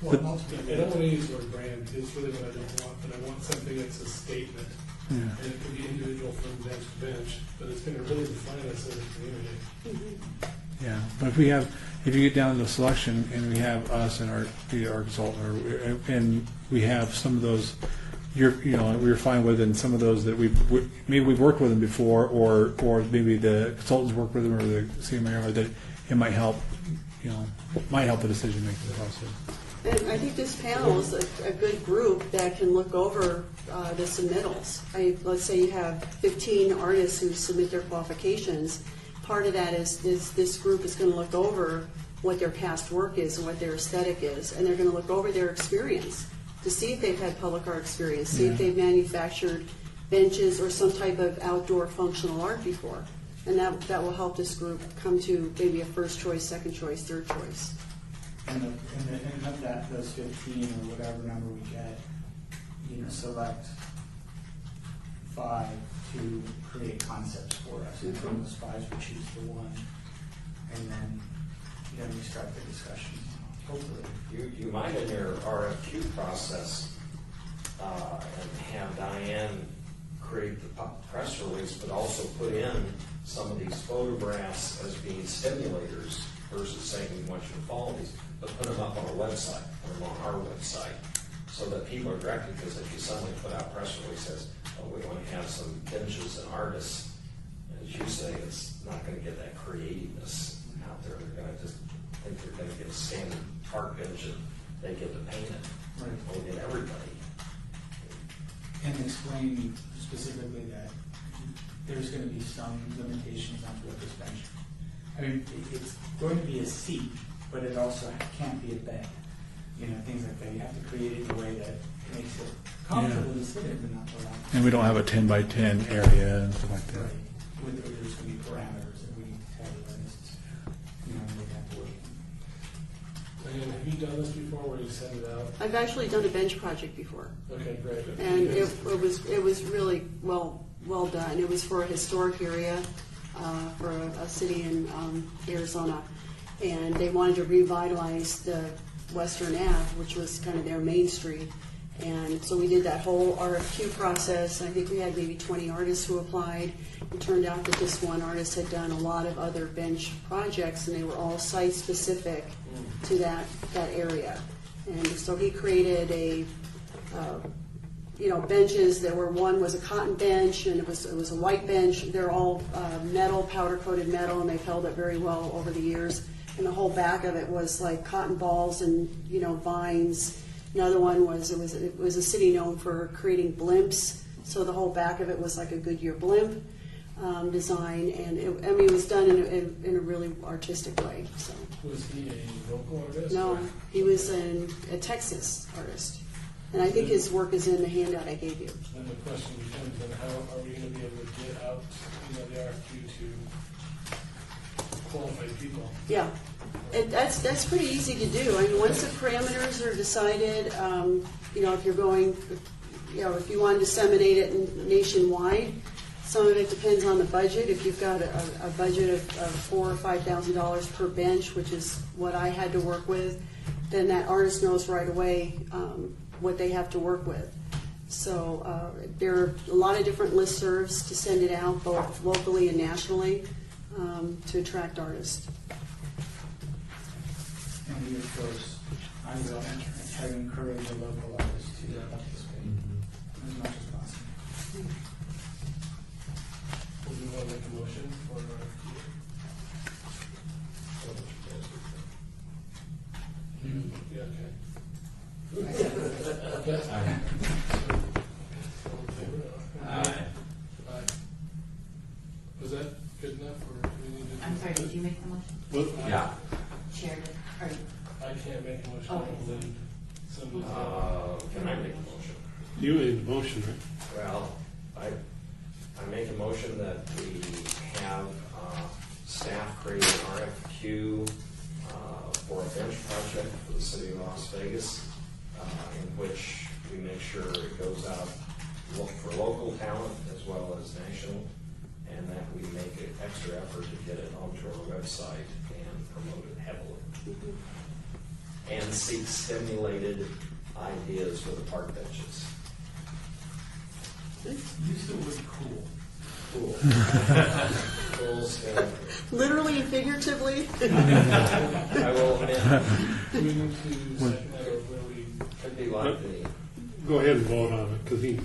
Well, ultimately, I don't want to use the word brand, it's really what I don't want, but I want something that's a statement. Yeah. And it could be individual from bench to bench, but it's going to really define us as a community. Yeah, but if you get down to the selection, and we have us and our consultant, and we have some of those, we're fine with, and some of those that maybe we've worked with them before, or maybe the consultants work with them, or the CMA, that it might help, the decision making process. And I think this panel is a good group that can look over the submittals. Let's say you have 15 artists who submit their qualifications. Part of that is this group is going to look over what their past work is and what their aesthetic is, and they're going to look over their experience to see if they've had public art experience, see if they've manufactured benches or some type of outdoor functional art before. And that will help this group come to maybe a first choice, second choice, third choice. And of that, those 15 or whatever number we get, select 5 to create concepts for us. And from those 5, we choose the one, and then we start the discussion. Hopefully, You might in your RFQ process and have Diane create the press release, but also put in some of these photographs as being stimulators versus saying we want you to follow these, but put them up on a website or on our website so that people are directed, because if you suddenly put out press releases, we want to have some benches and artists, as you say, it's not going to get that creativeness out there. They're going to just think they're going to get a standard art bench and they get to paint it. Right. We'll get everybody. and explain specifically that there's going to be some limitations on what this bench. I mean, it's going to be a seat, but it also can't be a bed. Things like that. You have to create it in a way that makes it comfortable to sit in, but not too loud. And we don't have a 10 by 10 area and stuff like that. Right. There's going to be parameters that we need to tell the artists, they have to work in. Again, have you done this before where you send it out? I've actually done a bench project before, Okay, great. and it was really well done. It was for a historic area, for a city in Arizona, and they wanted to revitalize the Western Ave, which was kind of their main street. And so we did that whole RFQ process. I think we had maybe 20 artists who applied. It turned out that this one artist had done a lot of other bench projects, and they were all site-specific to that area. And so he created benches. One was a cotton bench, and it was a white bench. They're all metal, powder-coated metal, and they've held up very well over the years. And the whole back of it was like cotton balls and vines. Another one was it was a city known for creating blimps, so the whole back of it was like a Goodyear blimp design, and it was done in a really artistic way. So Was he a local artist? no, or- he was a Texas artist, and I think his work is in the handout I gave you. Then the question becomes, then how are we going to be able to get out, the RFQ to qualified people? Yeah, that's pretty easy to do. I mean, once the parameters are decided, if you're going, if you want to disseminate it nationwide, some of it depends on the budget. If you've got a budget of $4,000 or $5,000 per bench, which is what I had to work with, then that artist knows right away what they have to work with. So there are a lot of different listservs to send it out, both locally and nationally, to attract artists. And we, of course, I will try to encourage the local artists to participate as much as possible. Well, Aye. All in favor? Aye. Aye. Was that good enough, or do we need to? I'm sorry, did you make the motion? Well, Yeah. Chair, or, I can't make a motion, I Okay. believe. Somebody. Can I make a motion? you made the motion, right? Well, I make a motion that we have staff create an RFQ for a bench project for the city of Las Vegas, in which we make sure it goes out for local talent as well as national, and that we make an extra effort to get it onto our website and promote it heavily. And seek stimulated ideas for the park benches. Use the word cool. Cool. Cool stuff. Literally and figuratively. I will admit, Do we need to second that, or will we? could be like the, Go ahead and vote on it, because he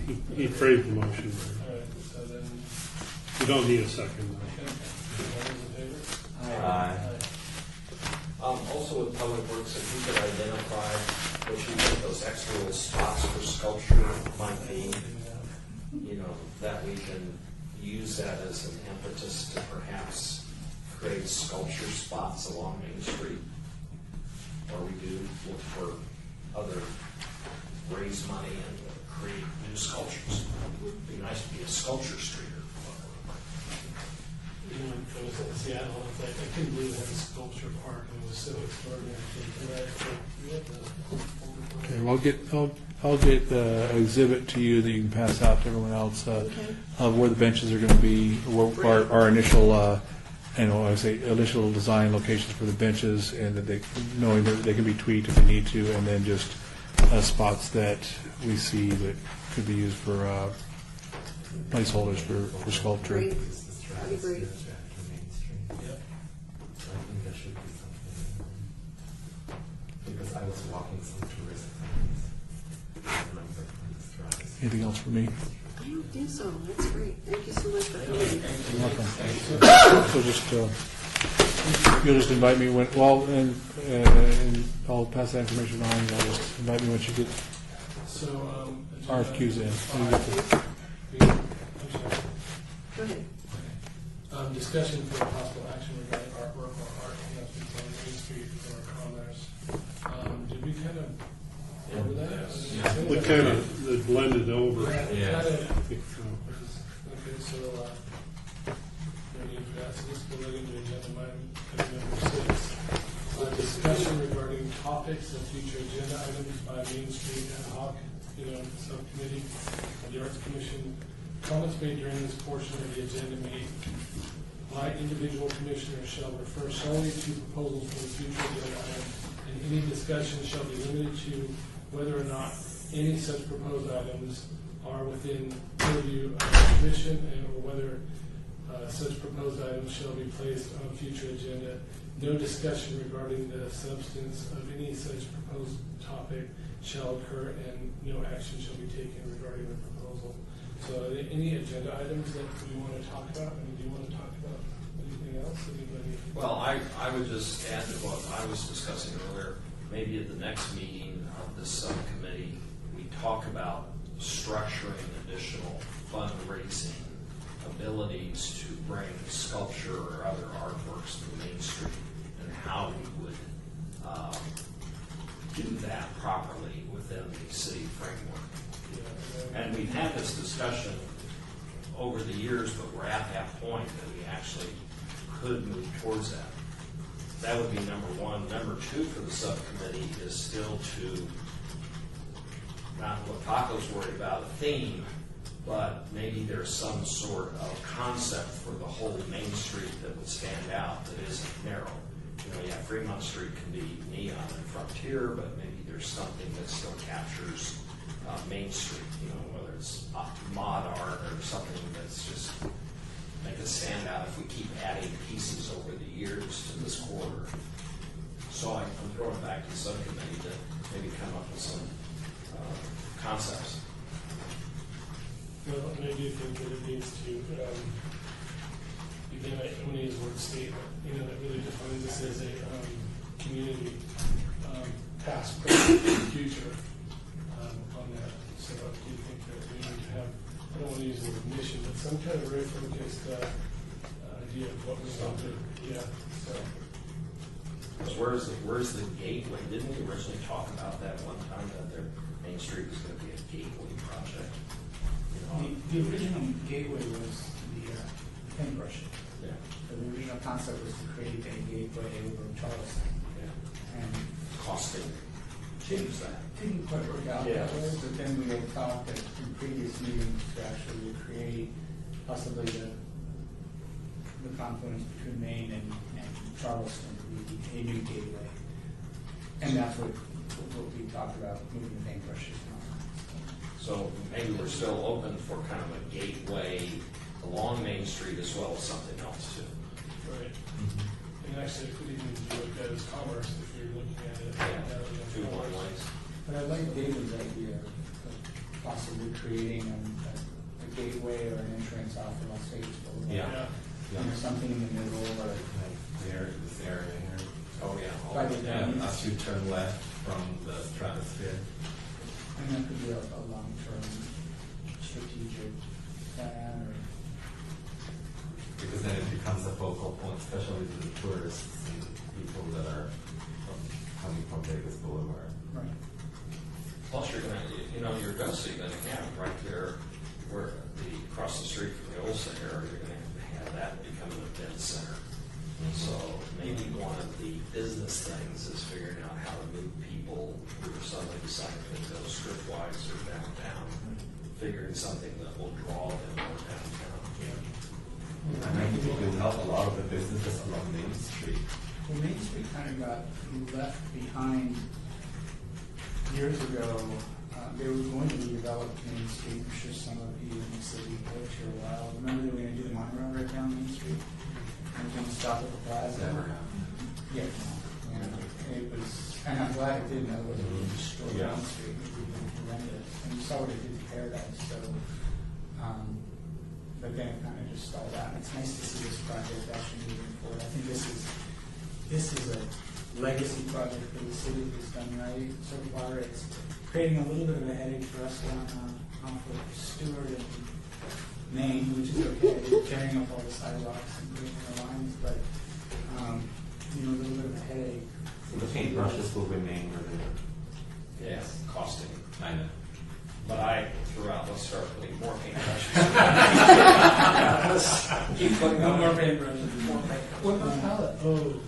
phrased the motion. All right, so then, You don't need a second. okay, all those in favor? Aye. also with Public Works, if you could identify what you think those extra little spots for sculpture might be, you know, that we can use that as an impetus to perhaps create sculpture spots along Main Street. Or we do look for other, raise money and create new sculptures. It'd be nice to be a sculpture street or You know, when I was in Seattle, it's like, I couldn't believe it had a sculpture park, and it was so extraordinary. Okay, well, I'll get the exhibit to you that you can pass out to everyone else, of where the benches are gonna be, what our initial, initial design locations for the benches, and that knowing that they can be tweaked if we need to, and then just spots that we see that could be used for placeholders for sculpture. Great. That'd be great. Yep. I think there should be something. Because I was walking some tourist things. Anything else for me? I don't think so. That's great. Thank you so much for coming. You're welcome. So just, you'll just invite me when, and I'll pass that information on, and I'll just invite me once you get So, RFQs in. When you get I'm sorry. Go ahead. Discussion for possible action regarding artwork or art enhancements on Main Street or commerce. Did we kind of cover that? We kind of blended over. Yeah. Okay, so, ready for that, so let's go right into agenda item number 6. Discussion regarding topics of future agenda items by Main Street ad hoc, subcommittee of the Arts Commission. Comments made during this portion of the agenda made by individual commissioners shall refer solely to proposals for the future agenda item, and any discussion shall be limited to whether or not any such proposed items are within purview of the commission, and or whether such proposed items shall be placed on future agenda. No discussion regarding the substance of any such proposed topic shall occur, and no action shall be taken regarding the proposal. So are there any agenda items that we want to talk about? I mean, do you want to talk about anything else? Anybody? Well, I would just add to what I was discussing earlier, maybe at the next meeting of this subcommittee, we talk about structuring additional fundraising abilities to bring sculpture or other artworks to Main Street, and how we would do that properly within the city framework. And we've had this discussion over the years, but we're at that point that we actually could move towards that. That would be number one. Number two for the subcommittee is still to, not what Paco's worried about, a theme, but maybe there's some sort of concept for the whole Main Street that would stand out that isn't narrow. Fremont Street can be neon and Frontier, but maybe there's something that still captures Main Street, whether it's mod art or something that's just make it stand out if we keep adding pieces over the years to this quarter. So I'm throwing it back to the subcommittee to maybe come up with some concepts. Well, and I do think that it needs to, again, I want to use the word statement, that really defines us as a community, past, present, and future on that. I don't want to use the word mission, but some kind of very focused idea of what we want to do. Yeah, so. Because where's the gateway? Didn't we originally talk about that one time, that their Main Street was going to be a gateway project? You know? The original gateway was the paintbrush. Yeah, So the original concept was to create a gateway over Charleston. yeah. And Costing. didn't, didn't quite work out Yeah. that way, but then we had talked in previous meetings to actually create possibly the confluence between Maine and Charleston to be a new gateway. And that's what we talked about, moving the paintbrushes and all that. So maybe we're still open for kind of a gateway along Main Street as well as something else too. Right. And actually, it could even be looked at as commerce if you're looking at it. Two one-ways. But I like David's idea of possibly creating a gateway or an entrance off of Las Vegas Boulevard. Yeah. You know, something in the middle or Like there, this area here. Oh, yeah. By the Yeah, dam. as you turn left from the stratosphere. And that could be a long-term strategic plan or. Because then it becomes a focal point, especially to the tourists and people that are coming from Vegas Boulevard. Right. Plus, you're gonna, you're gonna have right there, where across the street from the old center, you're gonna have that become an event center. So maybe one of the business things is figuring out how to move people who are suddenly deciding to go Stripwise or downtown, figuring something that will draw them more downtown. And I think it will help a lot of the businesses along Main Street. Well, Main Street kind of got left behind years ago. They were going to redevelop Main Street. I'm sure some of you in the city lived here a while. Remember they were going to do the monorail right down Main Street? And going to stop at the plaza? Never happened. Yeah. And it was, and I'm glad it didn't, otherwise it would destroy Yeah. Main Street. It would be horrendous. And you saw what it did to Paradise, so, but then it kind of just stalled out. And it's nice to see this project actually moving forward. I think this is a legacy project for the city if it's done right so far. It's creating a little bit of a headache for us down off of Stewart and Maine, which is okay, tearing up all the sidewalks and breaking the lines, but, a little bit of a headache. So the paintbrushes will remain where they are. Yes, costing. I know. But I threw out, let's start putting more paintbrushes. Let's keep putting No on more more paintbrushes. More paintbrushes. What about palette? Oh.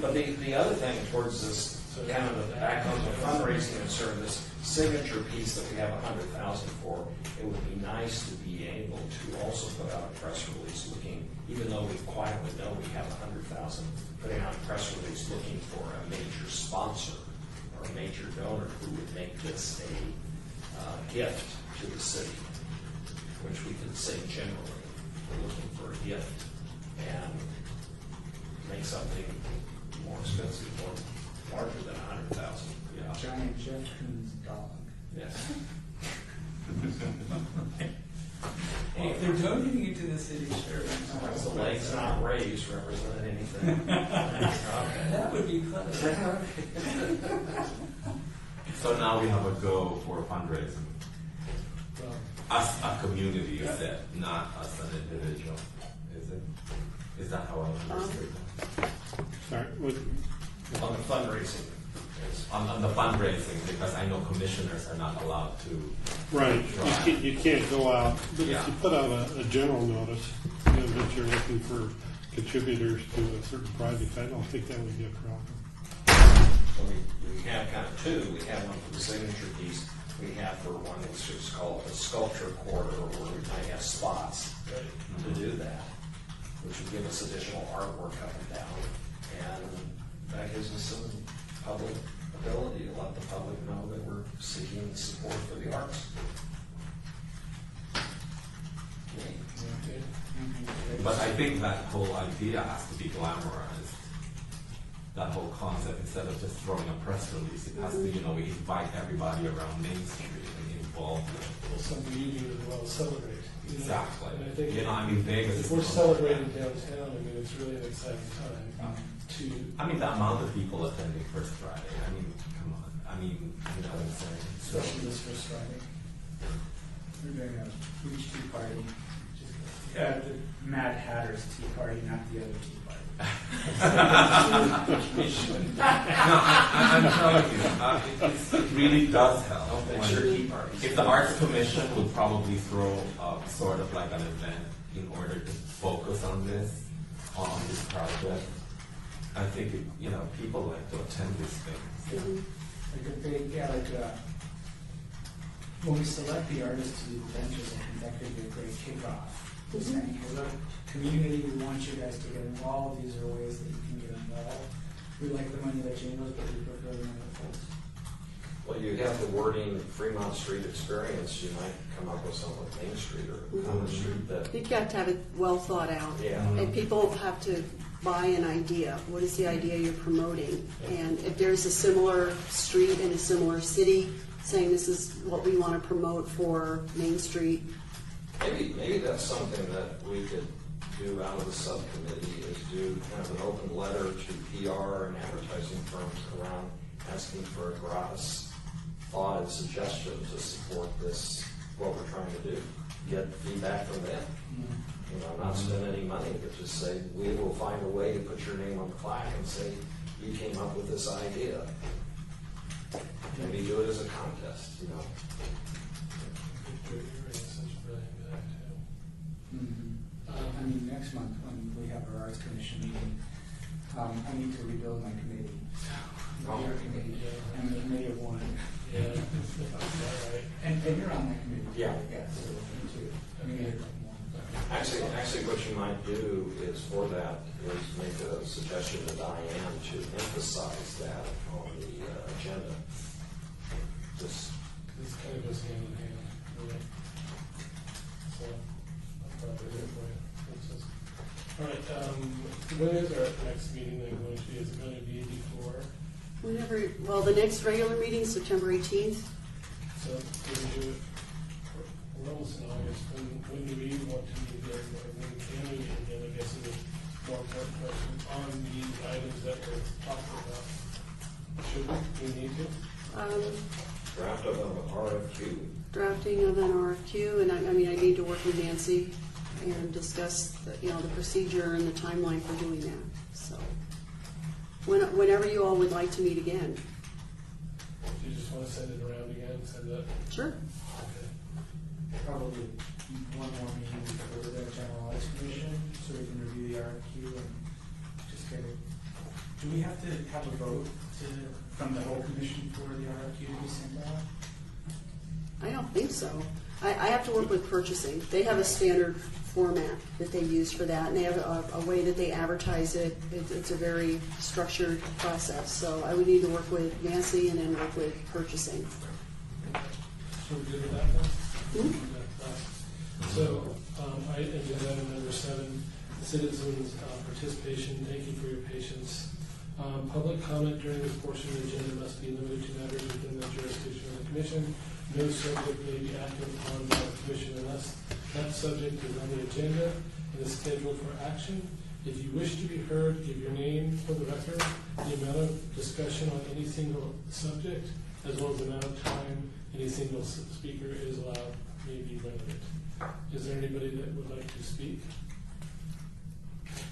But the other thing towards this, kind of the back on the fundraising and sort of this signature piece that we have 100,000 for, it would be nice to be able to also put out a press release looking, even though we quietly know we have 100,000, putting out a press release looking for a major sponsor or a major donor who would make this a gift to the city, which we could say generally, we're looking for a gift and make something more expensive, more larger than 100,000. Yeah. Giant Jeff Koons dog. Yes. Hey, if they're donating it to the city, sure. The legs not raised represent anything. That would be clever. So now we have a go for fundraising. As a community, you said, not as an individual. Is it? Is that how I understood that? Sorry, what, On the fundraising. Yes. On the fundraising, because I know commissioners are not allowed to. right, you can't go out, but Yeah. if you put out a general notice, that you're looking for contributors to a certain project, I don't think that would be a problem. So we have kind of two. We have one for the signature piece. We have for one that's just called a sculpture corridor where we might have spots to do that, which would give us additional artwork up and down. And that gives us some public ability to let the public know that we're seeking support for the arts. But I think that whole idea has to be glamorized. That whole concept, instead of just throwing a press release, it has to, we invite everybody around Main Street and involve them. Something you do as well as celebrate. Exactly. And I think Vegas. if we're celebrating downtown, it's really an exciting time to. The amount of people attending First Friday. Come on. You know what I'm saying? So, Especially this first Friday. We're doing a huge tea party. The Mad Hatter's tea party, not the other tea party. No, I'm telling you, it really does help. It's your tea parties. If the Arts Commission would probably throw sort of like an event in order to focus on this project, I think people like to attend these things. Like a big, when we select the artists to do the benches, I think that could be a great kickoff. Just saying, hey, look, community, we want you guys to get involved. These are ways that you can get involved. We like the money that jingles, but we prefer the money that folks. Well, you have the wording Fremont Street experience, you might come up with something with Main Street or Common Street that, You've got to have it well thought out. yeah. And people have to buy an idea. What is the idea you're promoting? And if there's a similar street in a similar city saying this is what we want to promote for Main Street, Maybe that's something that we could do out of the subcommittee, is do kind of an open letter to PR and advertising firms around asking for a gratis thought and suggestion to support this, what we're trying to do. Get feedback from them. Not spend any money, but just say, we will find a way to put your name on the plaque and say, you came up with this idea. Maybe do it as a contest, I mean, next month when we have our Arts Commission meeting, I need to rebuild my committee. I'm the committee of one. Yeah, all right. And you're on that committee. Yeah. Yeah, so me too. I mean, you're one. Actually, what you might do is for that is make a suggestion to Diane to emphasize that on the agenda. Just This kind of goes hand in hand, really. So, I'll probably do it for you. Makes sense. All right, when is our next meeting then going to be? Is it going to be before? the next regular meeting is September 18th. So, can we do it, we're almost in August, when do we want to meet again, or when can we meet again, I guess is a more important question, on these items that we're talking about? Should we need to? draft of an RFQ. Drafting of an RFQ, and I need to work with Nancy and discuss the procedure and the timeline for doing that. So, whenever you all would like to meet again. Do you just want to send it around again, send it? Sure. Okay. Probably one more meeting for the General Arts Commission, so we can review the RFQ and just get it. Do we have to have a vote from the whole commission for the RFQ to be sent out? I don't think so. I have to work with purchasing. They have a standard format that they use for that, and they have a way that they advertise it. It's a very structured process. So I would need to work with Nancy and then work with purchasing. So we're good with that then? So, agenda item number 7, citizens participation. Thank you for your patience. Public comment during this portion of the agenda must be limited to matters within the jurisdiction of the commission. No subject may be acted upon by the commission unless that subject is on the agenda and is scheduled for action. If you wish to be heard, give your name for the record, the amount of discussion on any single subject, as well as the amount of time any single speaker is allowed may be limited. Is there anybody that would like to speak?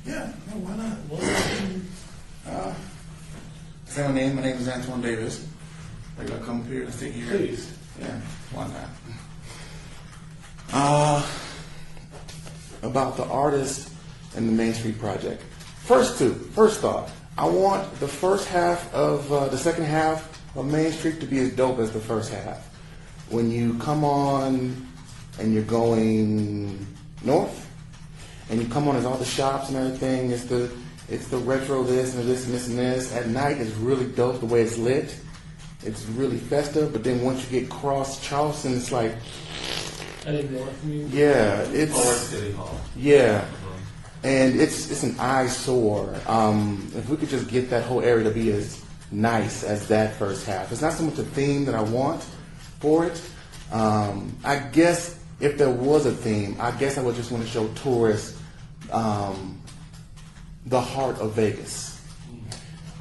Yeah, no, why not? Well, Say my name. My name is Antoine Davis. I gotta come up here and sit here. please. Yeah, why not? About the artist and the Main Street project. First thought. I want the first half of the second half of Main Street to be as dope as the first half. When you come on and you're going north, and you come on, there's all the shops and everything. It's the retro this and this and this and this. At night, it's really dope the way it's lit. It's really festive. But then once you get across Charleston, it's like, Any north, you mean? yeah, Or it's City Hall. yeah, and it's an eyesore. If we could just get that whole area to be as nice as that first half. It's not so much a theme that I want for it. I guess if there was a theme, I guess I would just want to show tourists the heart of Vegas.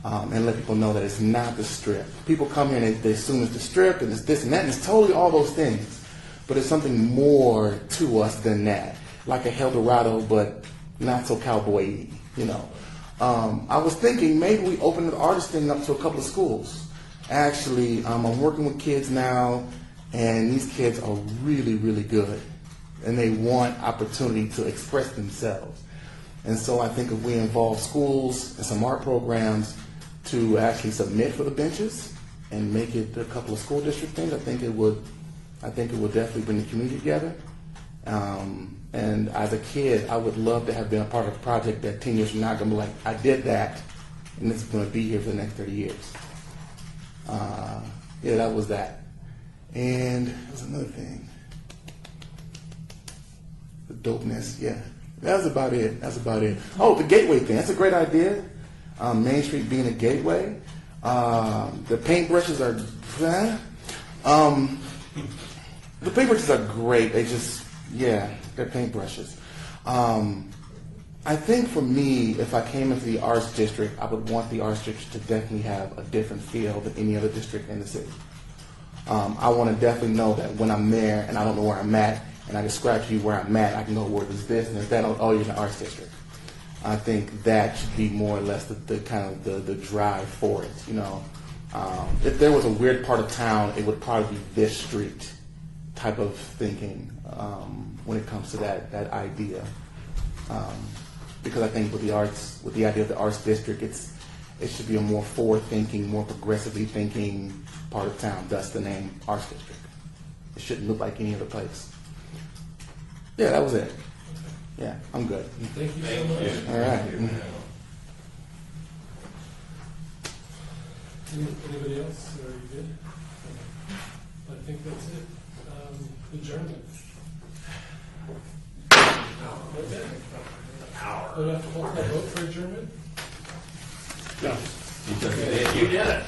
And let people know that it's not the Strip. People come here and they assume it's the Strip and it's this and that, and it's totally all those things. but it's something more to us than that. Like a Eldorado, but not so cowboy-y, you know. I was thinking maybe we open the artist thing up to a couple of schools. Actually, I'm working with kids now, and these kids are really, really good, and they want opportunity to express themselves. And so I think if we involve schools and some art programs to actually submit for the benches and make it a couple of school district things, I think it would definitely bring the community together. And as a kid, I would love to have been a part of a project that 10 years from now, I'm going to be like, I did that, and this is going to be here for the next 30 years. Yeah, that was that. And there was another thing. The dopeness, yeah. That's about it. That's about it. Oh, the gateway thing. That's a great idea. Main Street being a gateway. The paintbrushes are, the paintbrushes are great. They just, yeah, they're paintbrushes. I think for me, if I came into the arts district, I would want the arts district to definitely have a different feel than any other district in the city. I want to definitely know that when I'm there and I don't know where I'm at, and I describe to you where I'm at, I can go, where is this, and if that, oh, you're in the arts district. I think that should be more or less the kind of the drive for it, you know. If there was a weird part of town, it would probably be this street type of thinking when it comes to that idea. Because I think with the arts, with the idea of the arts district, it should be a more forward-thinking, more progressively thinking part of town. Thus the name Arts District. It shouldn't look like any other place. Yeah, that was it. Yeah, I'm good. Thank you so much. All right. Anybody else? Are you good? Okay. I think that's it. Adjournment. Okay. Do we have to call for a vote for adjournment? No. You did it.